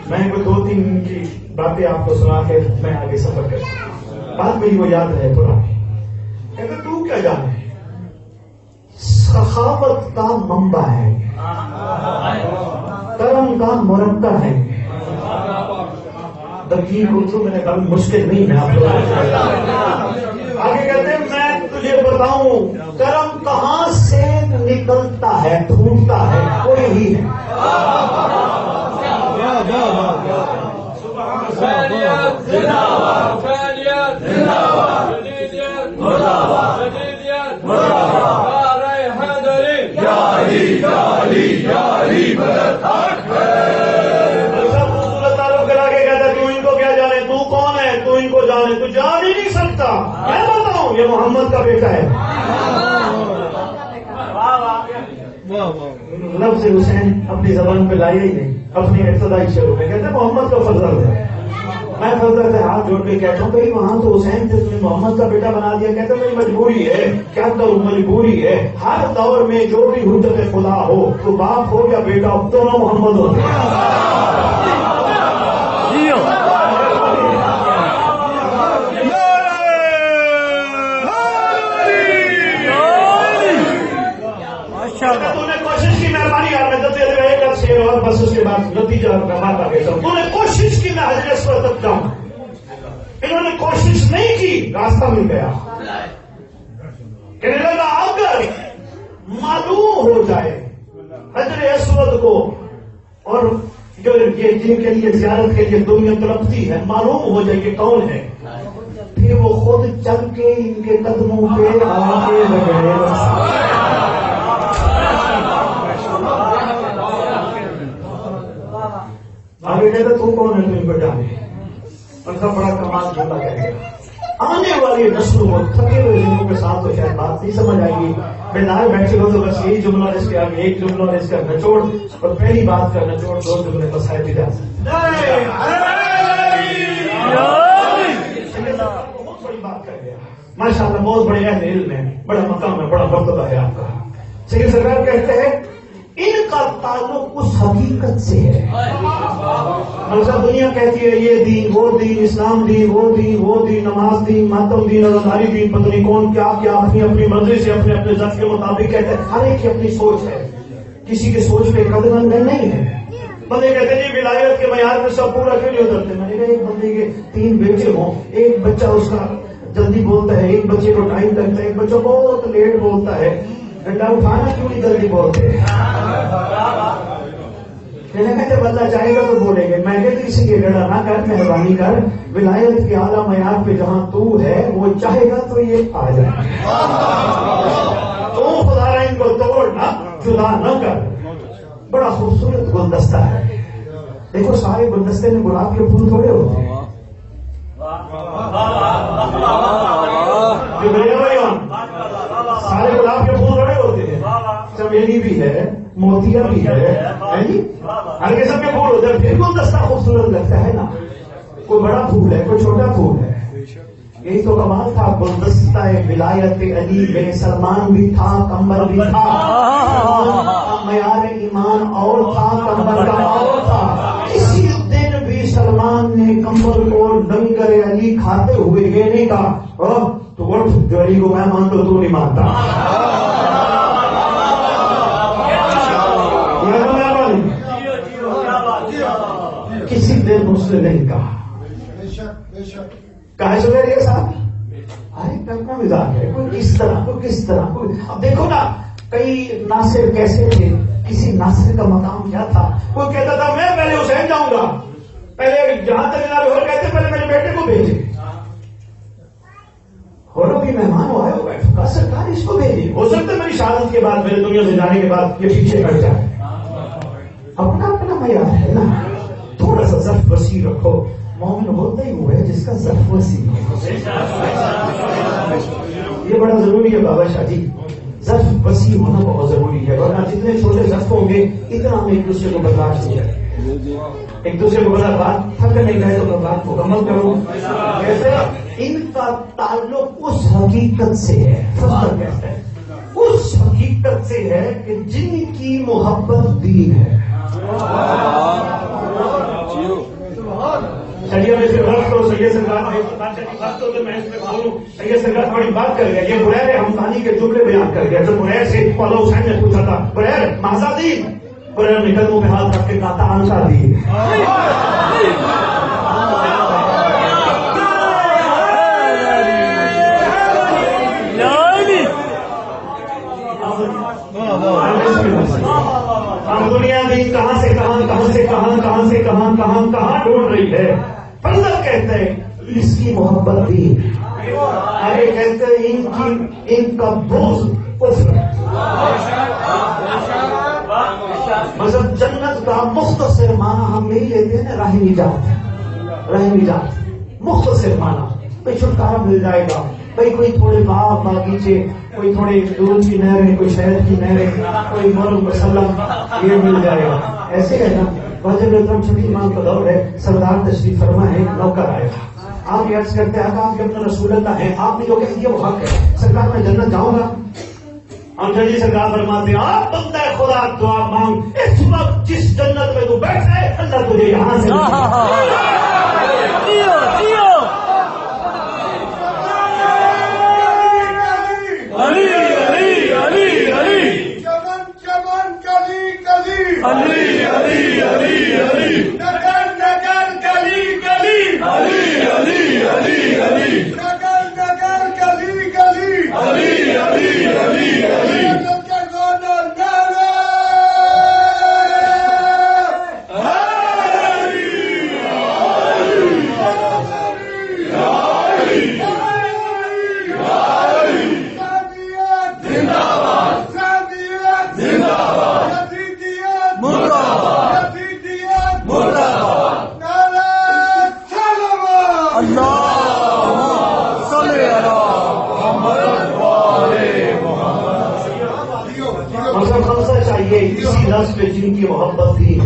میں کوئی 2-3 کی باتیں آپ کو سنا کے میں آگے سفر کرتا ہوں. بات میری وہ یاد ہے پرانی. کہتے تو کیا جانے, سخاوت کا منبع ہے, کرم کا مرکہ ہے. دقیق اردو میں نے کہا مشکل نہیں ہے. آپ آگے کہتے ہیں میں تجھے بتاؤں کرم کہاں سے نکلتا ہے, ٹوٹتا ہے, کوئی ہی ہے. ان کو جانے, تو جان ہی نہیں سکتا. میں بتاؤں یہ محمد کا بیٹا ہے. لفظ حسین اپنی زبان پہ لائے ہی نہیں. اپنی ابتدائی شروع میں کہتے محمد کا فضل ہے. میں فضل سے ہاتھ جوڑ کے کہتا ہوں کہ وہاں تو حسین جس نے محمد کا بیٹا بنا دیا. کہتے میری مجبوری ہے, کیا کروں مجبوری ہے. ہر دور میں جو بھی حجت خدا ہو, تو باپ ہو یا بیٹا ہو, دونوں محمد ہوتے ہیں. تو نے کوشش کی, مہربانی یار میں جلدی ایک شیر اور بس اس کے بعد نتیجہ بات آ گیا. تو نے کوشش کی میں حجر اسود تک جاؤں. انہوں نے کوشش نہیں کی, راستہ مل گیا. کہنے لگا اگر معلوم ہو جائے حجر اسود کو, اور جو یہ جن کے لیے زیارت کے لیے دنیا تڑپتی ہے, معلوم ہو جائے کہ کون ہے, پھر وہ خود چل کے ان کے قدموں پہ آگے بڑھے. آگے کہتا تو کون ہے, تو ان کو جانے. ان کا بڑا کمال جھولا کہہ گیا. آنے والی نسلوں کو, تھکے ہوئے ذہنوں کے ساتھ تو شاید بات نہیں سمجھ آئے گی. میں نہ بیٹھے ہو تو بس یہی جملہ, اس کے آگے ایک جملہ, اس کا نچوڑ, اور پہلی بات کا نچوڑ 2 جملے بس ہے. بہت بڑی بات کر گیا ماشاء اللہ. بہت بڑے اہل علم ہے, بڑا مقام ہے, بڑا مرتبہ ہے آپ کا. سید سرکار کہتے ہیں ان کا تعلق اس حقیقت سے ہے. مطلب دنیا کہتی ہے یہ دین وہ دین، اسلام دین وہ دین وہ دین، نماز دین، ماتم دین، روزداری دین، پتہ نہیں کون کیا کیا، اپنی اپنی مرضی سے اپنے اپنے ذات کے مطابق کہتے ہیں. ہر ایک کی اپنی سوچ ہے، کسی کی سوچ پہ قدر نہیں ہے. بندے کہتے ہیں جی ولایت کے معیار میں سب پورا کیوں نہیں اترتے؟ میں نے کہا ایک بندے کے 3 بیٹے ہوں، ایک بچہ اس کا جلدی بولتا ہے، ایک بچے کو ٹائم لگتا ہے، ایک بچہ بہت لیٹ بولتا ہے، ڈنڈا اٹھانا کیوں نہیں جلدی بولتے؟ میں نے کہا جب اللہ چاہے گا تو بولیں گے. میں کہتی اسی کے گڑا نہ کر، مہربانی کر، ولایت کے اعلیٰ معیار پہ جہاں تو ہے وہ چاہے گا تو یہ آ جائے. تو خدا را ان کو توڑنا، جدا نہ کر. بڑا خوبصورت گلدستہ ہے. دیکھو سارے گلدستے میں گلاب کے پھول تھوڑے ہوتے ہیں. سارے گلاب کے پھول تھوڑے ہوتے ہیں. چمیلی بھی ہے، موتیا بھی ہے، ہر قسم کے پھول ہوتے ہیں. پھر گلدستہ خوبصورت لگتا ہے نا. کوئی بڑا پھول ہے، کوئی چھوٹا پھول ہے. یہی تو کمال تھا گلدستہ ولایت علی میں. سلمان بھی تھا، کمبر بھی تھا، معیار ایمان اور تھا، کمبر کا اور تھا. اسی دن بھی سلمان نے کمبر کو لنگر علی کھاتے ہوئے یہ نہیں کہا تو اٹھ جو علی کو میں مانتا تو نہیں مانتا. کسی دن اس نے نہیں کہا. کہا سویر صاحب ارے کلپنا مزاج ہے، کوئی کس طرح کوئی کس طرح کوئی. اب دیکھو نا کئی ناصر کیسے تھے، کسی ناصر کا مقام کیا تھا. کوئی کہتا تھا میں پہلے حسین جاؤں گا، پہلے جہاں تک اور کہتے پہلے میرے بیٹے کو بھیجے. اور بھی مہمان ہوا ہے وہ بیٹھا سرکار اس کو بھیجے. ہو سکتا ہے میری شہادت کے بعد، میرے دنیا سے جانے کے بعد یہ پیچھے ہٹ جائے. اپنا اپنا معیار ہے نا. تھوڑا سا ظرف وسیع رکھو. مومن ہوتا ہی ہوا ہے جس کا ظرف وسیع ہو. یہ بڑا ضروری ہے بابا شاہ جی. ظرف وسیع ہونا بہت ضروری ہے، ورنہ جتنے چھوٹے ظرف ہوں گے اتنا ہم ایک دوسرے کو برداشت نہیں کریں. ایک دوسرے کو بڑا بات تھک نہیں گئے تو بات مکمل کرو. کیسے ان کا تعلق اس حقیقت سے ہے. فضل کہتے ہیں اس حقیقت سے ہے کہ جن کی محبت دین ہے. چلیے میں پھر وقت ہو سید سرکار میں اس پہ بولوں. سید سرکار تھوڑی بات کر گیا. یہ بریر ہمدانی کے جملے بیان کر گیا. جب بریر سے مولا حسین نے پوچھا تھا بریر ماسا دی، بریر نے قدموں پہ ہاتھ رکھ کے کہا تھا آنسا دی. ہم دنیا میں کہاں سے کہاں کہاں سے کہاں کہاں سے کہاں کہاں کہاں ڈھونڈ رہی ہے. فضل کہتے ہیں اس کی محبت دی. ارے کہتے ہیں ان کا بغض کفر. مطلب جنت کا مختصر معنی ہم نہیں لیتے ہیں راہ نجات. راہ نجات مختصر معنی بھائی چھٹکارا مل جائے گا. بھائی کوئی تھوڑے باغ باغیچے، کوئی تھوڑے دودھ کی نہریں، کوئی شہد کی نہریں، کوئی مرغ مسلم یہ مل جائے گا. ایسے ہے نا. واجب اکرم چھٹی ماہ کا دور ہے. سردار تشریف فرما ہے، نوکر آئے گا. آپ یہ عرض کرتے ہیں آپ اپنا رسول اللہ ہیں، آپ نے جو کہہ دیا وہ حق ہے. سرکار میں جنت جاؤں گا. ہم جی سرکار فرماتے ہیں آپ بندہ خدا دعا مانگ، اس وقت جس جنت میں تو بیٹھا ہے اللہ تجھے یہاں سے علی علی علی علی چمن چمن کلی کلی علی علی علی علی نگر نگر گلی گلی علی علی علی علی نگر نگر گلی گلی علی علی علی علی جن کی محبت تھی.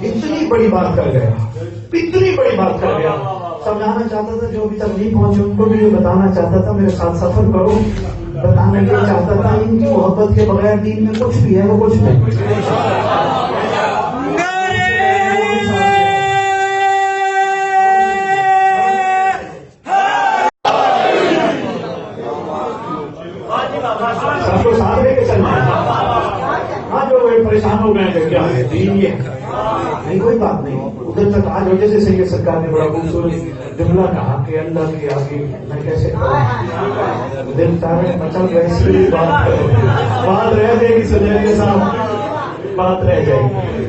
اتنی بڑی بات کر گیا، اتنی بڑی بات کر گیا. سمجھانا چاہتا تھا جو ابھی تک نہیں پہنچے ان کو بھی یہ بتانا چاہتا تھا میرے ساتھ سفر کرو. بتانا یہ چاہتا تھا ان کی محبت کے بغیر دین میں کچھ بھی ہے وہ کچھ نہیں. سب کو ساتھ لے کے چلنا ہے. ہاں جو پریشان ہو گئے ہیں کیا ہے دین یہ نہیں کوئی بات نہیں. ادھر تک آج وجہ سے سید سرکار نے بڑا خوبصورت جملہ کہا کہ اللہ کے آگے میں کیسے کروں. دل تارے مچل گئے اس لیے بات رہ جائے گی. سلیری صاحب بات رہ جائے گی.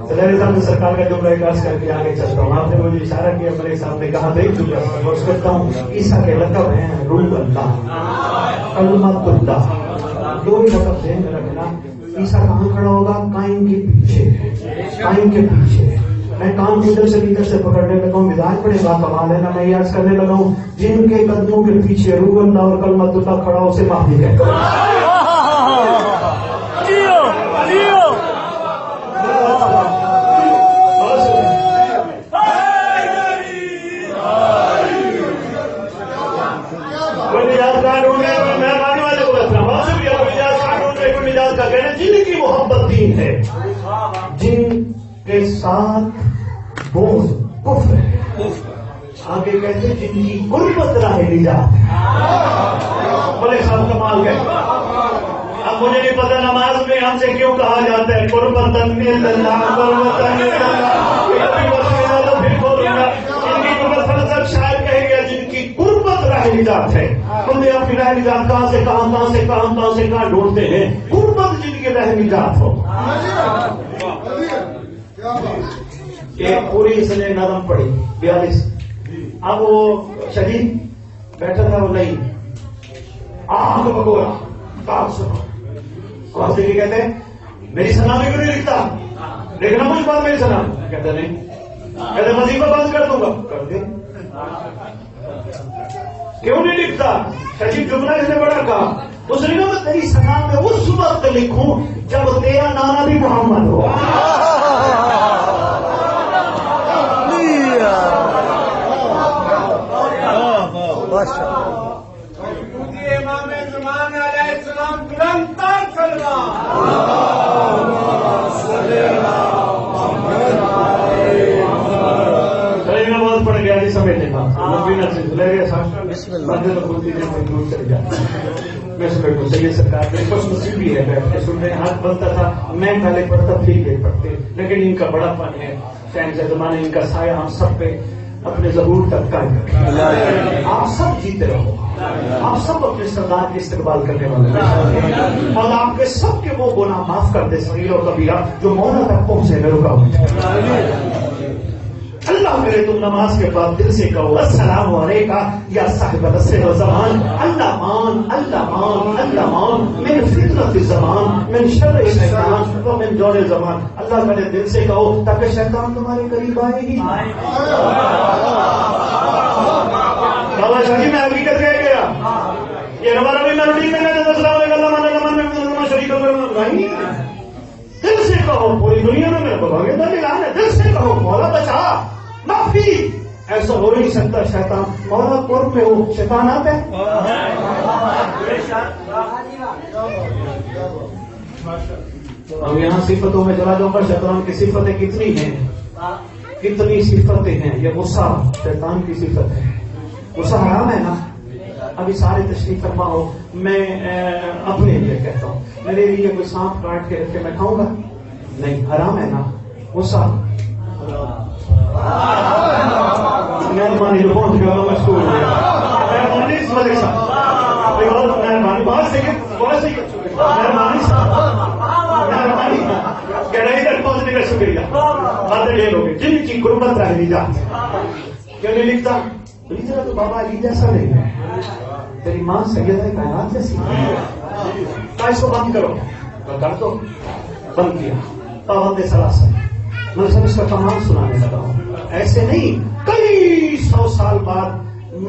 سلیری صاحب نے سرکار کا جملہ اکاس کر کے آگے چلتا ہوں. آپ نے مجھے اشارہ کیا میرے سامنے کہا دیکھ چکا غور کرتا ہوں عیسیٰ کے لقب ہیں روح اللہ کلمۃ اللہ. دو ہی لقب ذہن میں رکھنا. عیسیٰ کہاں کھڑا ہوگا؟ قائم کے پیچھے. قائم کے پیچھے. میں کام کی ادھر سے ادھر سے پکڑنے لگا ہوں. مزاج بڑے بات کمال ہے نا. میں یاد کرنے لگا ہوں جن کے قدموں کے پیچھے روح اللہ اور کلمۃ اللہ کھڑا ہو سے معافی کہتا ہوں. جن کی محبت دین ہے جن کے ساتھ بغض کفر ہے. آگے کہتے جن کی قربت راہ نجات. بولے صاحب کمال گئے. اب مجھے نہیں پتا نماز میں ہم سے کیوں کہا جاتا ہے قربت شاید کہیں گے جن کی قربت راہ نجات ہے. بندے اپنی راہ نجات کہاں سے کہاں ڈھونڈتے ہیں. قربت جن کی راہ نجات ہو. ایک پوری اس نے نظم پڑھی 42. اب وہ شہید بیٹھا تھا وہ نہیں آنکھ بگوڑا کام سنا اور سے کہتے ہیں میری سلام کیوں نہیں لکھتا. دیکھنا مجھ بات میری سلام کہتے نہیں. کہتے وظیفہ بند کر دوں گا. کر دے. کیوں نہیں لکھتا؟ شہید جملہ اس نے بڑا کہا. اس نے کہا میں تیری سلام میں اس وقت لکھوں جب تیرا نانا بھی محمد ہو. امام زمان علیہ السلام گرانتار کرنا. بہت پڑ گیا نہیں سمجھنے کا. چل جاتا میں سمجھوں سید سرکار میرے خوش نصیب بھی ہے. بیٹھ کے سن رہے ہاتھ بنتا تھا میں پہلے پڑھتا پھر یہ پڑھتے. لیکن ان کا بڑا فن ہے. ٹائم سے زمانے ان کا سایہ ہم سب پہ اپنے ظہور تک قائم کریں. آپ سب جیتے رہو. آپ سب اپنے سردار کے استقبال کرنے والے اور آپ کے سب کے وہ گناہ معاف کر دے صغیر و کبیرہ جو مولا تک پہنچے میں رکاوٹ. اللہ کرے تم نماز کے بعد دل سے کہو السلام علیکم یا صاحب العصر والزمان. اللہ مان اللہ مان اللہ مان من فتنۃ الزمان من شر الشیطان ومن جور الزمان. اللہ کرے دل سے کہو تاکہ شیطان تمہارے قریب آئے ہی. بابا شاہ جی میں حقیقت کہہ گیا یہ ہمارا بھی میلوڈی میں السلام علیکم شریف نہیں. دل سے کہو پوری دنیا میں میرے کو بھاگیداری ہے. دل سے کہو مولا بچا معافی. ایسا ہو نہیں سکتا شیطان مولا قرب میں ہو شیطان آتا ہے. اب یہاں صفتوں میں چلا جاؤں گا. شیطان کی صفتیں کتنی ہیں کتنی صفتیں ہیں. یہ غصہ شیطان کی صفت ہے. غصہ حرام ہے نا. ابھی سارے تشریف فرما ہو. میں اپنے لیے کہتا ہوں میرے لیے کوئی سانپ کاٹ کے رکھ کے میں کھاؤں گا نہیں. حرام ہے نا. غصہ مہربانی جو پہنچ گیا مشکور مہربانی اس وجہ سے مہربانی بہت سے مہربانی گہرائی تک پہنچنے کا شکریہ. باتیں ڈھیر ہو گئی. جن کی قربت راہ نجات. کیوں نہیں لکھتا؟ طرح تو بابا علی جیسا نہیں ہے. تیری ماں سیدہ کائنات جیسی. اس کو بند کرو. کر دو. بند کیا. پابند سلاسل. میں سب اس کا کمال سنانے لگا ہوں. ایسے نہیں کئی 100 سال بعد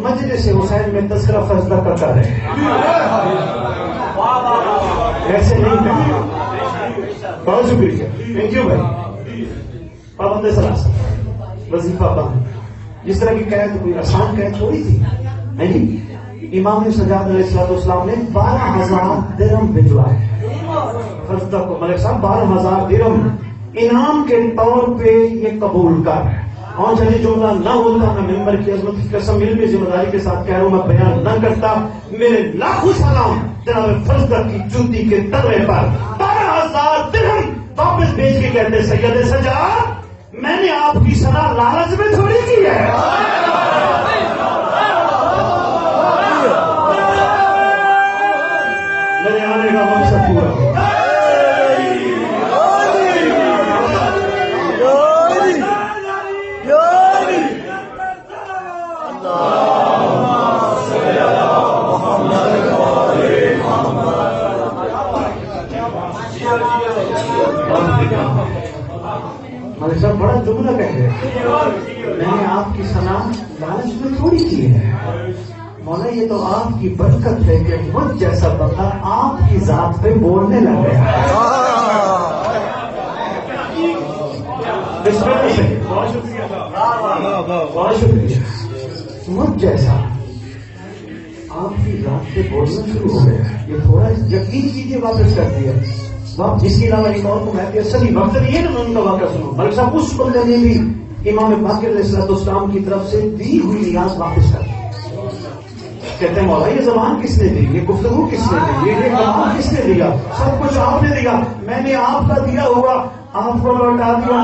مجلس حسین میں تذکرہ فضلہ کرتا رہے. ایسے نہیں کہیں. بہت شکریہ. تھینک یو بھائی. پابند سلاسل وظیفہ بند. جس طرح کی قید کوئی آسان قید تھوڑی تھی نہیں. امام سجاد علیہ السلام نے 12,000 درہم بھجوائے فرزدہ کو. ملک صاحب 12,000 درہم انعام کے طور پہ یہ قبول کر. اور جب یہ جملہ نہ ہوتا میں ممبر کی عظمت کی قسم علمی ذمہ داری کے ساتھ کہہ رہا ہوں میں بیان نہ کرتا. میرے لاکھوں سلام جناب فرزدہ کی جوتی کے تلوے پر 12,000 درہم واپس بیچ کے کہتے سید سجاد میں نے آپ کی صلاح لالچ میں تھوڑی کی ہے. میرے آنے کا مقصد پورا ہو. مالک صاحب بڑا جملہ کہہ رہے میں نے آپ کی صلاح لالچ میں تھوڑی کی ہے. مولا یہ تو آپ کی برکت ہے کہ مجھ جیسا بندہ آپ کی ذات پہ بولنے لگ گیا. بہت شکریہ. مجھ جیسا آپ کی ذات پہ بولنا شروع ہو گیا. یہ تھوڑا یقین کیجیے واپس کر دیا. جس کے علاوہ ایک اور کو میں صحیح وقت یہ نا ان کا واقعہ سنو. ملک صاحب اس بندے نے بھی امام باقر علیہ السلام کی طرف سے دی ہوئی نیاز واپس کر دی. کہتے ہیں مولا یہ زبان کس نے دی, یہ گفتگو کس نے دی, یہ کلام کس نے دیا, سب کچھ آپ نے دیا. میں نے آپ کا دیا ہوا آپ کو لوٹا دیا.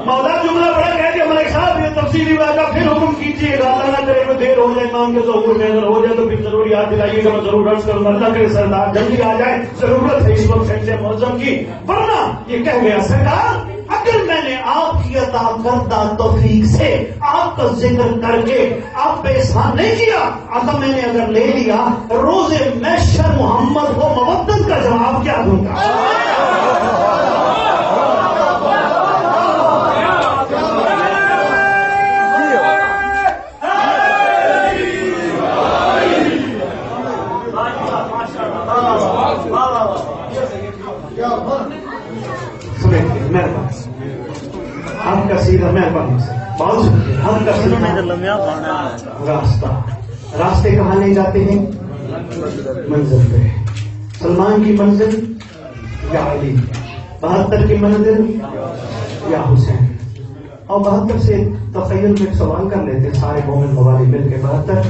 مولا جملہ بڑا کہہ کے ملک صاحب یہ تفصیلی واقعہ پھر حکم کیجیے گا. اللہ نہ کرے کوئی دیر ہو جائے امام کے ظہور میں, اگر ہو جائے تو پھر ضرور یاد دلائیے گا. میں ضرور عرض کروں گا اللہ کرے سردار جلدی آ جائے, ضرورت ہے اس وقت سے معظم کی. ورنہ یہ کہہ گیا سرکار اگر میں نے آپ کی عطا کردہ توفیق سے آپ کا ذکر کر کے آپ پہ احسان نہیں کیا, عطا میں نے اگر لے لیا روز محشر محمد کو مودت کا جواب کیا دوں گا. آپ کا سیدھا مہربانی سے بہت شکریہ. آپ کا سیدھا راستے کہاں لے جاتے ہیں؟ منزل پہ. سلمان کی منزل یا علی, 72 کی منزل یا حسین. اور 72 سے تخیل میں ایک سوال کر لیتے سارے مومن موالی مل کے. 72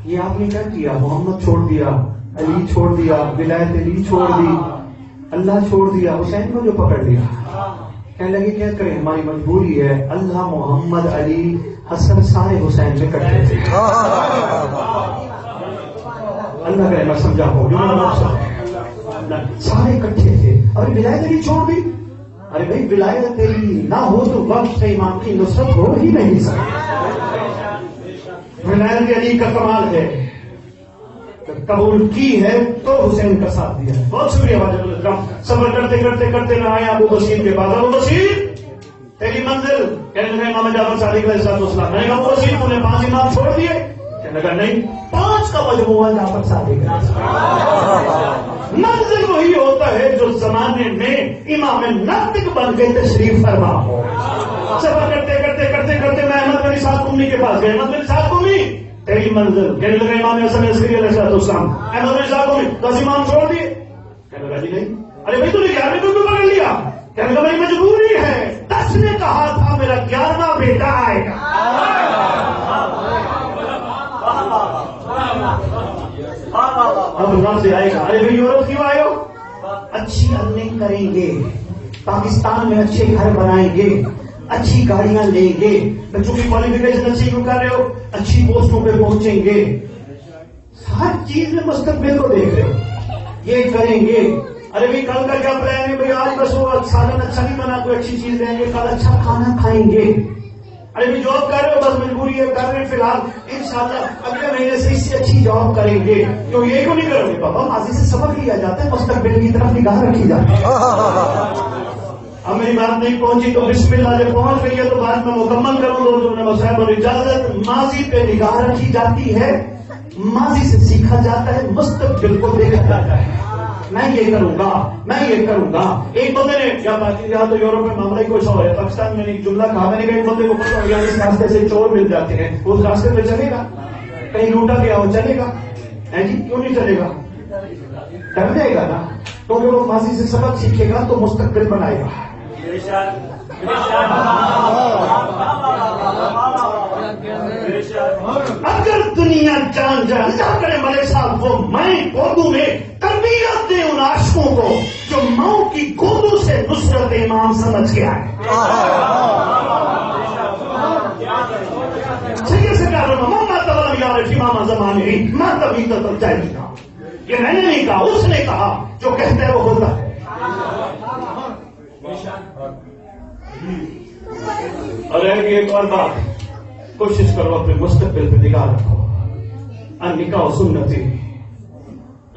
یہ آپ نے کیا کیا؟ محمد چھوڑ دیا, علی چھوڑ دیا, ولایت علی چھوڑ دی, اللہ چھوڑ دیا, حسین کو جو پکڑ لیا. کہنے لگے کیا کریں ہماری مجبوری ہے. اللہ محمد علی حسن سارے حسین میں کٹے تھے. اللہ کرے میں سمجھا ہوں سارے کٹھے تھے. ابھی ولایت علی چھوڑ دی. ارے بھائی ولایت علی نہ ہو تو وقت سے امام کی نصرت ہو ہی نہیں سکتی. ولایت علی کا کمال ہے قبول کی ہے تو حسین کا ساتھ دیا. بہت شکریہ واجب الکرام. سفر کرتے کرتے کرتے نہ آئے ابو بصیر کے بعد. ابو بصیر تیری منزل. کہنے لگے امام جعفر صادق علیہ السلام. میں نے کہا ابو بصیر تم نے 5 امام چھوڑ دیے؟ کہنے لگا نہیں, 5 کا مجموعہ جعفر صادق ہے. منزل وہی ہوتا ہے جو زمانے میں امام ناطق بن کے تشریف فرما ہو. سفر کرتے کرتے کرتے کرتے میں احمد بن اسحاق قمی کے پاس گئے. احمد بن اسحاق قمی تیری منزل. کہنے لگا امام حسن عسکری علیہ السلام. احمد بن اسحاق قمی 10 امام چھوڑ دیے؟ کہنے لگا جی نہیں. ارے بھائی تو نے 11ویں کو پکڑ لیا؟ کہنے لگا بھائی مجبوری ہے. 10 نے کہا تھا میرا 11واں بیٹا آئے گا. اب وہاں سے آئے گا. ارے بھائی یورپ کیوں آئے ہو؟ اچھی ارننگ کریں گے, پاکستان میں اچھے گھر بنائیں گے, اچھی گاڑیاں لیں گے, بچوں کی کوالیفیکیشن اچھی کیوں کر رہے ہو, اچھی پوسٹوں پہ پہنچیں گے. ہر چیز میں مستقبل کو دیکھ رہے ہو, یہ کریں گے. ارے بھائی کل کا کیا پلان ہے؟ بھائی آج بس وہ سالن اچھا نہیں بنا کوئی اچھی چیز لیں گے, کل اچھا کھانا کھائیں گے. ارے بھائی جاب کر رہے ہو بس مجبوری ہے کر رہے ہیں, فی الحال انشاءاللہ اگلے مہینے سے اس سے اچھی جاب کریں گے. تو یہ کیوں نہیں کرو گے؟ بابا ماضی سے سبق لیا جاتا ہے, مستقبل کی طرف نگاہ رکھی جاتی ہے. اب میری بات نہیں پہنچی تو بسم اللہ جب پہنچ گئی ہے تو بات میں مکمل کروں. دوستوں نے مسائب اور اجازت. ماضی پہ نگاہ رکھی جاتی ہے, ماضی سے سیکھا جاتا ہے, مستقبل کو دیکھا جاتا ہے. میں یہ کروں گا, میں یہ کروں گا. ایک بندے نے کیا بات کی, تو یورپ میں معاملہ ہی کچھ اور ہے. پاکستان میں ایک جملہ کہا, میں نے کہا ایک بندے کو کچھ ہو گیا اس راستے سے چور مل جاتے ہیں, اس راستے پہ چلے گا. کہیں لوٹا گیا ہو چلے گا؟ جی کیوں نہیں چلے گا؟ ڈر جائے گا نا، کیونکہ وہ ماضی سے سبق سیکھے گا تو مستقبل بنائے گا. اگر دنیا جان جائے اللہ کرے ملک صاحب وہ میں اردو میں تربیت دے ان عاشقوں کو جو ماؤں کی گودوں سے نصرت امام سمجھ کے آئے. سید سرکار محمد تبارک یا امام زمانے ماں تبھی تک جائے گا. یہ میں نے نہیں کہا، اس نے کہا، جو کہتا ہے وہ ہوتا ہے. اور ایک اور بات، کوشش کرو اپنے مستقبل پہ نگاہ رکھو. نکاح و سنتی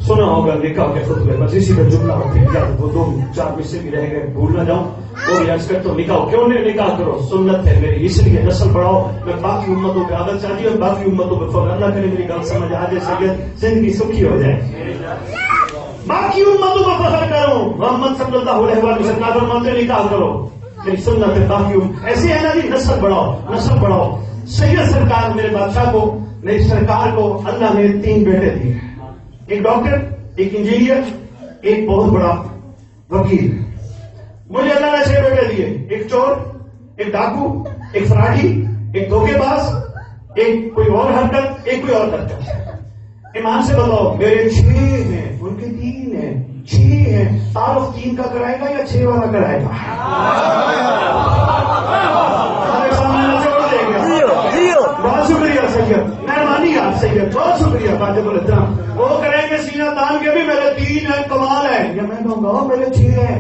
سنا ہوگا نکاح کے خطبے، بس اسی کا جملہ ہوتی ہے، وہ 2-4 مصرے بھی رہ گئے بھول نہ جاؤں. وہ بھی عرض کرتا ہوں نکاح کیوں نہیں، نکاح کرو، سنت ہے میری، اس لیے نسل بڑھاؤ. میں باقی امتوں پہ عادت چاہتی ہوں، باقی امتوں پہ فخر نہ کرے. میری بات سمجھ آ جائے سید، زندگی سکھی ہو جائے. باقی امتوں پہ فخر کرو، محمد صلی اللہ علیہ وسلم فرماتے نکاح کرو، میری سنت ہے. باقی ایسے ہے نا جی، نسل بڑھاؤ، نسل بڑھاؤ. سید سرکار میرے بادشاہ کو، میری سرکار کو اللہ نے 3 بیٹے دیے، ایک ڈاکٹر، ایک انجینئر، ایک بہت بڑا وکیل. مجھے اللہ نے 6 بیٹے دیے، ایک چور، ایک ڈاکو، ایک فراڈی، ایک دھوکے باز، ایک کوئی اور حرکت، ایک کوئی اور حرکت. ایمان سے بتاؤ، میرے 6 ہیں، ان کے 3 ہیں، 6 ہیں. تعارف 3 کا کرائے گا یا 6 والا کرائے گا؟ بہت شکریہ سید، مہربانی آپ سید، بہت شکریہ واجب الحترام. وہ کریں گے سینہ تان کے بھی میرے 3 ہیں، کمال ہے. یا میں کہوں گا میرے 6 ہیں،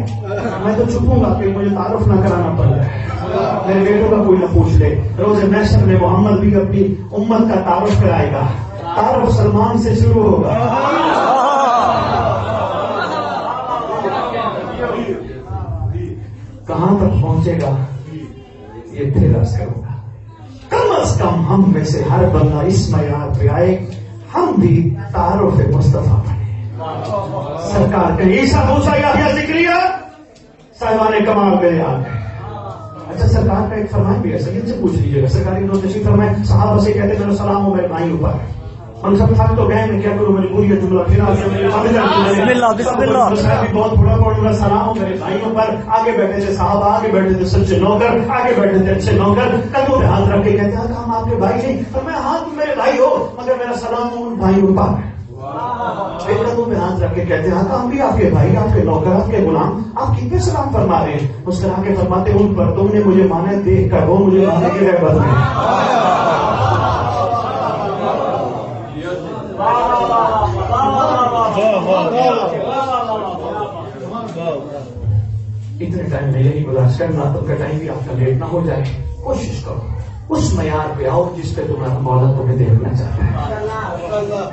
میں تو چھپوں گا کہ مجھے تعارف نہ کرانا پڑ جائے. میرے بیٹوں کا کوئی نہ پوچھ لے. روز محشر میں محمد بھی اپنی امت کا تعارف کرائے گا. تعارف سلمان سے شروع ہوگا. کہاں تک پہنچے گا یہ پھر عرض کروں گا. کم از کم ہم میں سے ہر بندہ اس معیار پہ آئے، ہم بھی تعارف مصطفیٰ بنے. سرکار کا عیسیٰ موسیٰ یحییٰ زکریا صاحبان کمال میرے آ گئے. اچھا سرکار کا ایک فرمان بھی ہے، سید سے پوچھ لیجیے گا. سرکار کی تشریف فرمائے، صحابہ سے کہتے میرا سلام ہو میرے بھائیوں پر. ہم سب تھک تو گئے، میں کیا کروں، مجبوری ہے جملہ پھر بسم اللہ بسم اللہ. بہت بڑا پڑوں گا. سلام ہو میرے بھائیوں پر. آگے بیٹھے تھے صحابہ، آگے بیٹھے تھے سچے نوکر، آگے بیٹھے تھے اچھے نوکر. کندھوں پہ ہاتھ رکھ کے کہتے ہیں ہم آپ کے بھائی نہیں. اور میں ہاں تم میرے بھائی ہو مگر میرا سلام ہو ان بھائیوں پر. پھر کندھوں پہ ہاتھ رکھ کے کہتے ہیں ہم بھی آپ کے بھائی، آپ کے نوکر، آپ کے غلام، آپ کن پہ سلام فرما رہے ہیں؟ مسکرا کے فرماتے ان پر تم نے مجھے مانا دیکھ کر، وہ مجھے مانے کے رہبر میں. اتنے ٹائم میں یہی گزارش کرنا تو کا ٹائم بھی آپ کا لیٹ نہ ہو جائے. کوشش کرو اس معیار پہ آؤ جس پہ تمہارا مولا تمہیں دیکھنا چاہتا ہے.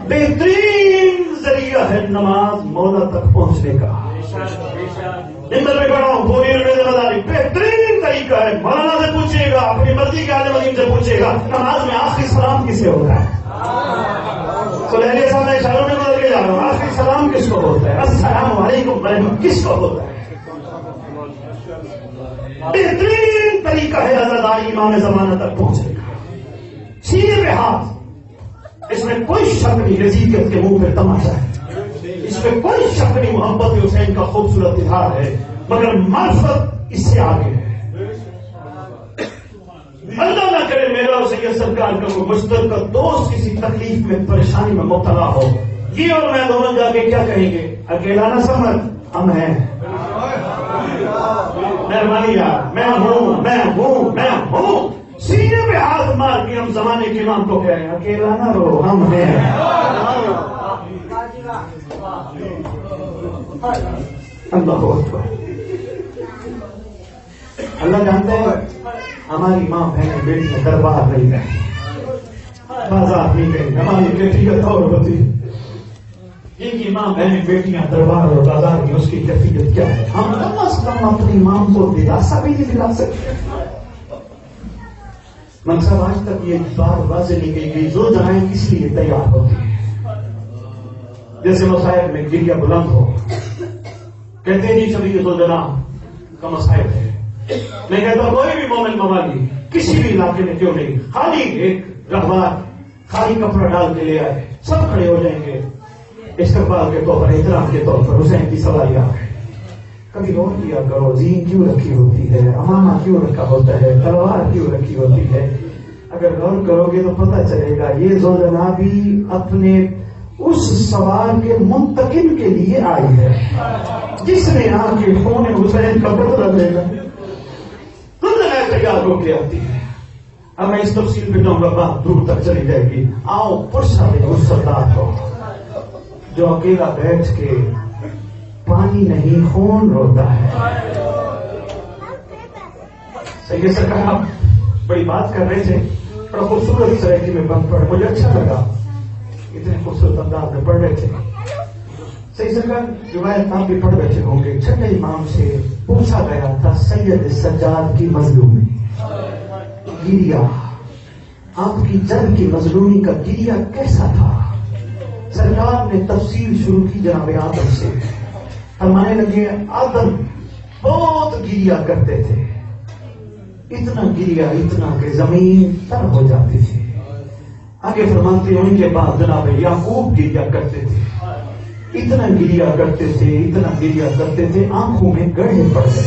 بہترین ذریعہ ہے نماز مولا تک پہنچنے کا. نمبر میں کھڑا ہوں پوری ذمہ بہترین طریقہ ہے. مولانا سے پوچھے گا، اپنی مرضی کے عالم عظیم سے پوچھے گا نماز میں آخری سلام کس سے ہوتا ہے. سلیحے صاحب میں اشاروں میں بدل کے جا رہا ہوں. آخری سلام کس کو ہوتا ہے؟ السلام علیکم کس کو ہوتا ہے؟ بہترین طریقہ ہے عزاداری امام زمانہ تک پہنچنے کا. سینے پہ ہاتھ، اس میں کوئی شک نہیں رضیت کے منہ پہ تماشا ہے، اس میں کوئی شک نہیں محبت حسین کا خوبصورت اظہار ہے، مگر معرفت اس سے آگے ہے. اللہ نہ کرے میرا اور سید سرکار کا کوئی مشترکہ دوست کسی تکلیف میں پریشانی میں مبتلا ہو، یہ اور میں دونوں جا کے کیا کہیں گے؟ اکیلا نہ سمجھ، ہم ہیں. مہربانی یار، میں ہوں میں ہوں میں ہوں. سینے پہ ہاتھ مار کے ہم زمانے کے امام کو کہہ رہے ہیں اکیلا نہ رہو، ہم ہیں. اللہ اکبر. اللہ جانتا ہے ہماری ماں بہن بیٹیاں دربار نہیں گئے، بازار نہیں گئی. ہماری کیفیت اور ہوتی، ان کی ماں بہن بیٹیاں دربار اور بازار کی اس کی کیفیت کیا ہے؟ ہم کم از کم اپنی ماں کو دلاسا بھی نہیں دلا سکتے. مقصد آج تک یہ بات واضح نہیں کی گئی جو جائیں کس لیے تیار ہوتی ہیں. جیسے مصائب میں گریا بلند ہو، کہتے ہیں جی سبھی تو جنا کا مصائب ہے. میں کہتا ہوں کوئی بھی مومن ممالی کسی بھی علاقے میں کیوں نہیں، خالی ایک رہبار خالی کپڑا ڈال کے لے آئے، سب کھڑے ہو جائیں گے استقبال کے طور پر، احترام کے طور پر. حسین کی سواری آ گئی. کبھی غور کیا کرو زین کیوں رکھی ہوتی ہے، امامہ کیوں رکھا ہوتا ہے، تلوار کیوں رکھی ہوتی ہے. اگر غور کرو گے تو پتہ چلے گا یہ ذوالجنابی اپنے اس سوار کے منتقم کے لیے آئی ہے جس نے آ کے خون حسین کا بدلہ لینا. تیار ہو کے آتی ہے. اب میں اس تفصیل پہ جاؤں گا، بات دور تک چلی جائے گی. آؤ پرسا دے اس سردار کو جو اکیلا بیٹھ کے پانی نہیں خون روتا ہے. سید سرکار بڑی بات کر رہے تھے، بڑا خوبصورت طرح کی میں بند پڑھ، مجھے اچھا لگا اتنے خوبصورت انداز میں پڑھ رہے تھے. سید سرکار روایت آپ بھی پڑھ بیٹھے ہوں گے. چھٹے امام سے پوچھا گیا تھا سید سجاد کی مظلومی، گریا، آپ کی جنگ کی مظلومی کا گریا کیسا تھا؟ سرکار نے تفصیل شروع کی جناب آدم سے. فرمانے لگے آدم بہت گریا کرتے تھے، اتنا گریا اتنا کہ زمین تر ہو جاتی تھی. آگے فرماتے ہیں ان کے بعد جناب یعقوب گریا کرتے تھے، اتنا گریا کرتے تھے، اتنا گریا کرتے تھے آنکھوں میں گڑھے پڑ گئے،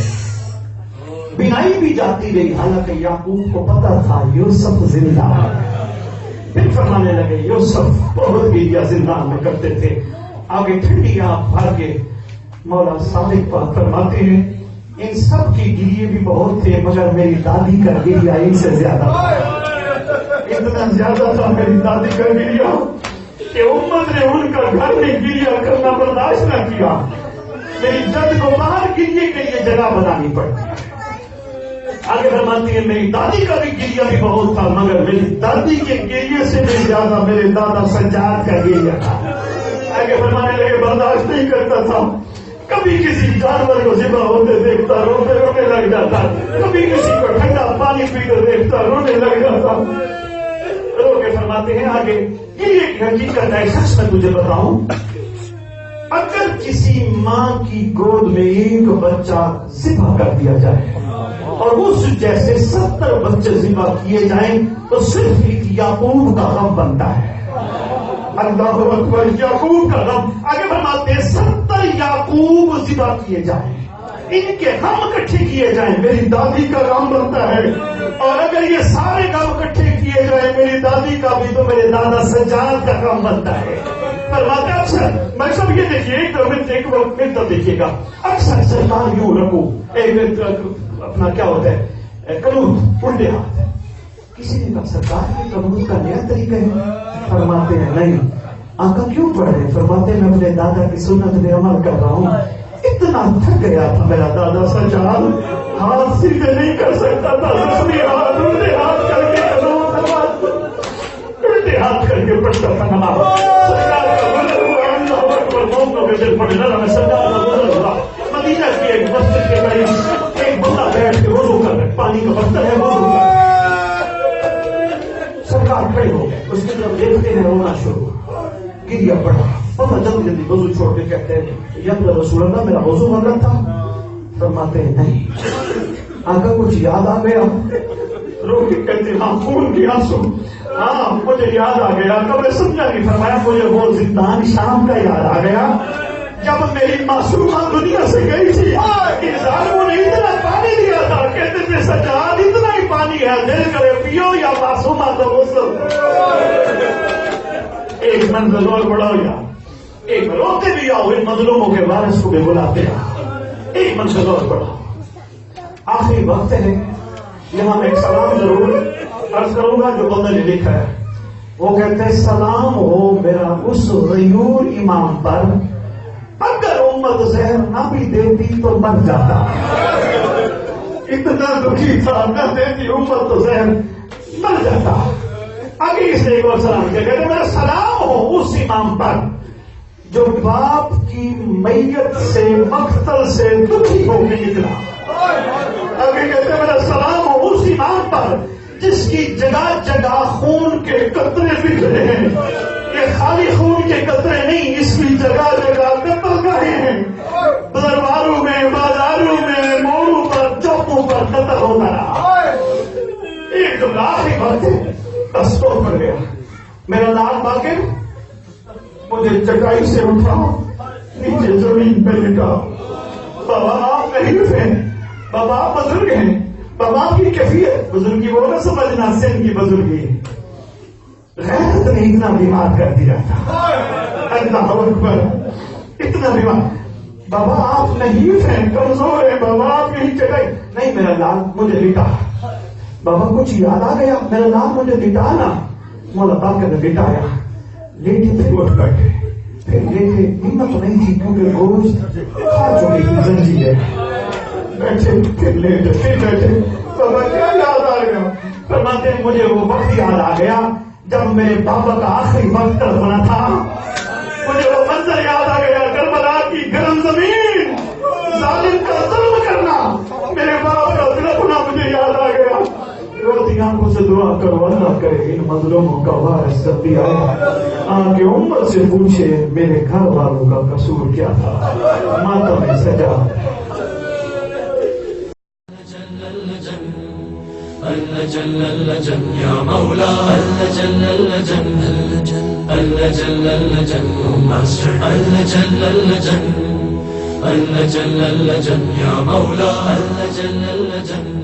بینائی بھی جاتی رہی. حالانکہ یعقوب کو پتا تھا یوسف زندہ ہے. پھر فرمانے لگے یوسف بہت گریا زندان میں کرتے تھے. آگے ٹھنڈی آپ بھر کے مولا صادق پاک فرماتے ہیں ان سب کی گریے بھی بہت تھے مگر میری دادی کا گریا ان سے زیادہ تھا. اتنا زیادہ تھا میری دادی کا گریا کہ امت نے ان کا گھر میں گریا کرنا برداشت نہ کیا. میری جد کو باہر گریے کے لیے جگہ بنانی پڑی. آگے فرماتی ہے میری دادی کا بھی گریا بھی بہت تھا مگر میری دادی کے گریے سے بھی زیادہ میرے دادا سجاد کا گریا تھا. آگے فرمانے لگے برداشت نہیں کرتا تھا، کبھی کسی جانور کو ذبح ہوتے دیکھتا رونے رونے لگ جاتا، کبھی کسی کو ٹھنڈا پانی پیتے دیکھتا رونے لگ جاتا. رو کے فرماتے ہیں آگے یہ ایک حقیقت ہے، سچ میں تجھے بتاؤں، اگر کسی ماں کی گود میں ایک بچہ ذبح کر دیا جائے اور اس جیسے 70 بچے ذبح کیے جائیں تو صرف ایک یعقوب کا غم بنتا ہے. اللہ اکبر، یعقوب کا غم. آگے فرماتے ہیں 70 یعقوب ذبح کیے جائیں، ان کے غم اکٹھے کیے جائیں میری دادی کا غم بنتا ہے. اور اگر یہ سارے غم اکٹھے کیے جائیں میری دادی کا بھی تو میرے دادا سجاد کا غم بنتا ہے. فرماتے اکثر میں سب یہ دیکھیے ایک وقت میں دیکھیے گا اکثر سرکار یوں رکھو اپنا کیا ہوتا ہے قنوت الٹے ہاتھ. کسی نے کہا سرکار کے قنوت کا نیا طریقہ ہے؟ فرماتے ہیں نہیں. آقا کیوں پڑھ رہے؟ فرماتے ہیں میں اپنے دادا کی سنت میں عمل کر رہا ہوں. اتنا تھک گیا تھا میرا دادا سجاد، ہاتھ سیدھے نہیں کر سکتا تھا، الٹے ہاتھ کر کے الٹے ہاتھ کر کے پڑھتا تھا نماز. سرکار کا گزر ہوا اللہ اکبر مومنوں کے دل پڑے لگا. میں سرکار کا گزر ہوا مدینہ کی ایک مسجد کے قریب ایک بندہ بیٹھ کے وضو کر رہے، پانی کا برتن ہے وضو کر. سرکار کھڑے ہو گئے، اس کی طرف دیکھتے ہیں رونا شروع، گریا پڑا. بہت جلدی جلدی وضو چھوڑ کے کہتے ہیں یا رسول اللہ میرا وضو بن رہا تھا. فرماتے ہیں نہیں. آقا کچھ یاد آ گیا؟ رو کے کہتے ہیں ہاں خون کی آنسو، ہاں مجھے یاد آ گیا. کب سمجھا نہیں. فرمایا مجھے وہ زندان شام کا یاد آ گیا جب میری معصومہ دنیا سے گئی تھی. ظالموں نے اتنا پانی دیا تھا، کہتے تھے سجاد اتنا ہی پانی ہے، دل کرے پیو یا معصومہ تو غسل. ایک منزل اور بڑھاؤ یا ایک روتے بھی آؤ، ان مظلوموں کے وارث کو بھی بلاتے ہیں. ایک منزل اور بڑھاؤ. آخری وقت ہے، یہاں میں ایک سلام ضرور عرض کروں گا جو بندہ نے لکھا ہے. وہ کہتے ہیں سلام ہو میرا اس غیور امام پر، اگر امت زہر نہ بھی دیتی تو مر جاتا. اتنا دکھی تھا، نہ دیتی امت تو زہر مر جاتا. آگے اس نے ایک اور سلام کیا، کہتے میرا سلام ہو اس امام پر جو باپ کی میت سے مقتل سے دکھی ہو کے نکلا. آگے کہتے میرا سلام ہو اس امام پر جس کی جگہ جگہ خون کے قطرے بکھرے ہیں. یہ خالی خون کے قطرے نہیں، اس کی جگہ جگہ قتل گاہیں ہیں. درباروں میں، بازاروں میں، موڑوں پر، چوکوں پر قتل ہوتا رہا. ایک جملہ آخری بات ہے، بس تو پڑ گیا. میرا لال باقر مجھے چٹائی سے اٹھا نیچے زمین پہ لٹا. بابا آپ نہیں تھے, بابا آپ بزرگ ہیں, بابا آپ کی کیفیت بزرگی وہ نہ سمجھنا سن کی بزرگی غیرت نے اتنا بیمار کر دیا تھا. اللہ اکبر, اتنا بیمار. بابا آپ نہیں تھے, کمزور ہیں بابا آپ یہی چٹائی. نہیں میرا لال مجھے لٹا. بابا کچھ یاد آ گیا, میرا لال مجھے لٹانا. مولا باقر نے لٹایا, لیٹے تھے اٹھ بیٹھے, پھر لیٹے ہمت نہیں تھی کیونکہ گوشت کھا چکی تھی زنجیریں. بیٹھے پھر لیٹے پھر بیٹھے. بابا کیا یاد آ گیا؟ فرماتے ہیں مجھے وہ وقت یاد آ گیا جب میرے بابا کا آخری وقت ہونا تھا. مجھے وہ منظر یاد آ گیا, کربلا کی گرم زمین, ظالم کا ظلم کرنا, میرے باپ کا تڑپنا مجھے یاد آ گیا. روتی آنکھوں سے دعا کرو, اللہ کرے ان مظلوموں کا وارث جلدی آئے, آ کے امت سے پوچھے میرے گھر والوں کا قصور کیا تھا. ماتم میں سجا. جل اللجن یا مولا جل اللجن جل اللجن جل اللجن جل اللجن یا مولا جل اللجن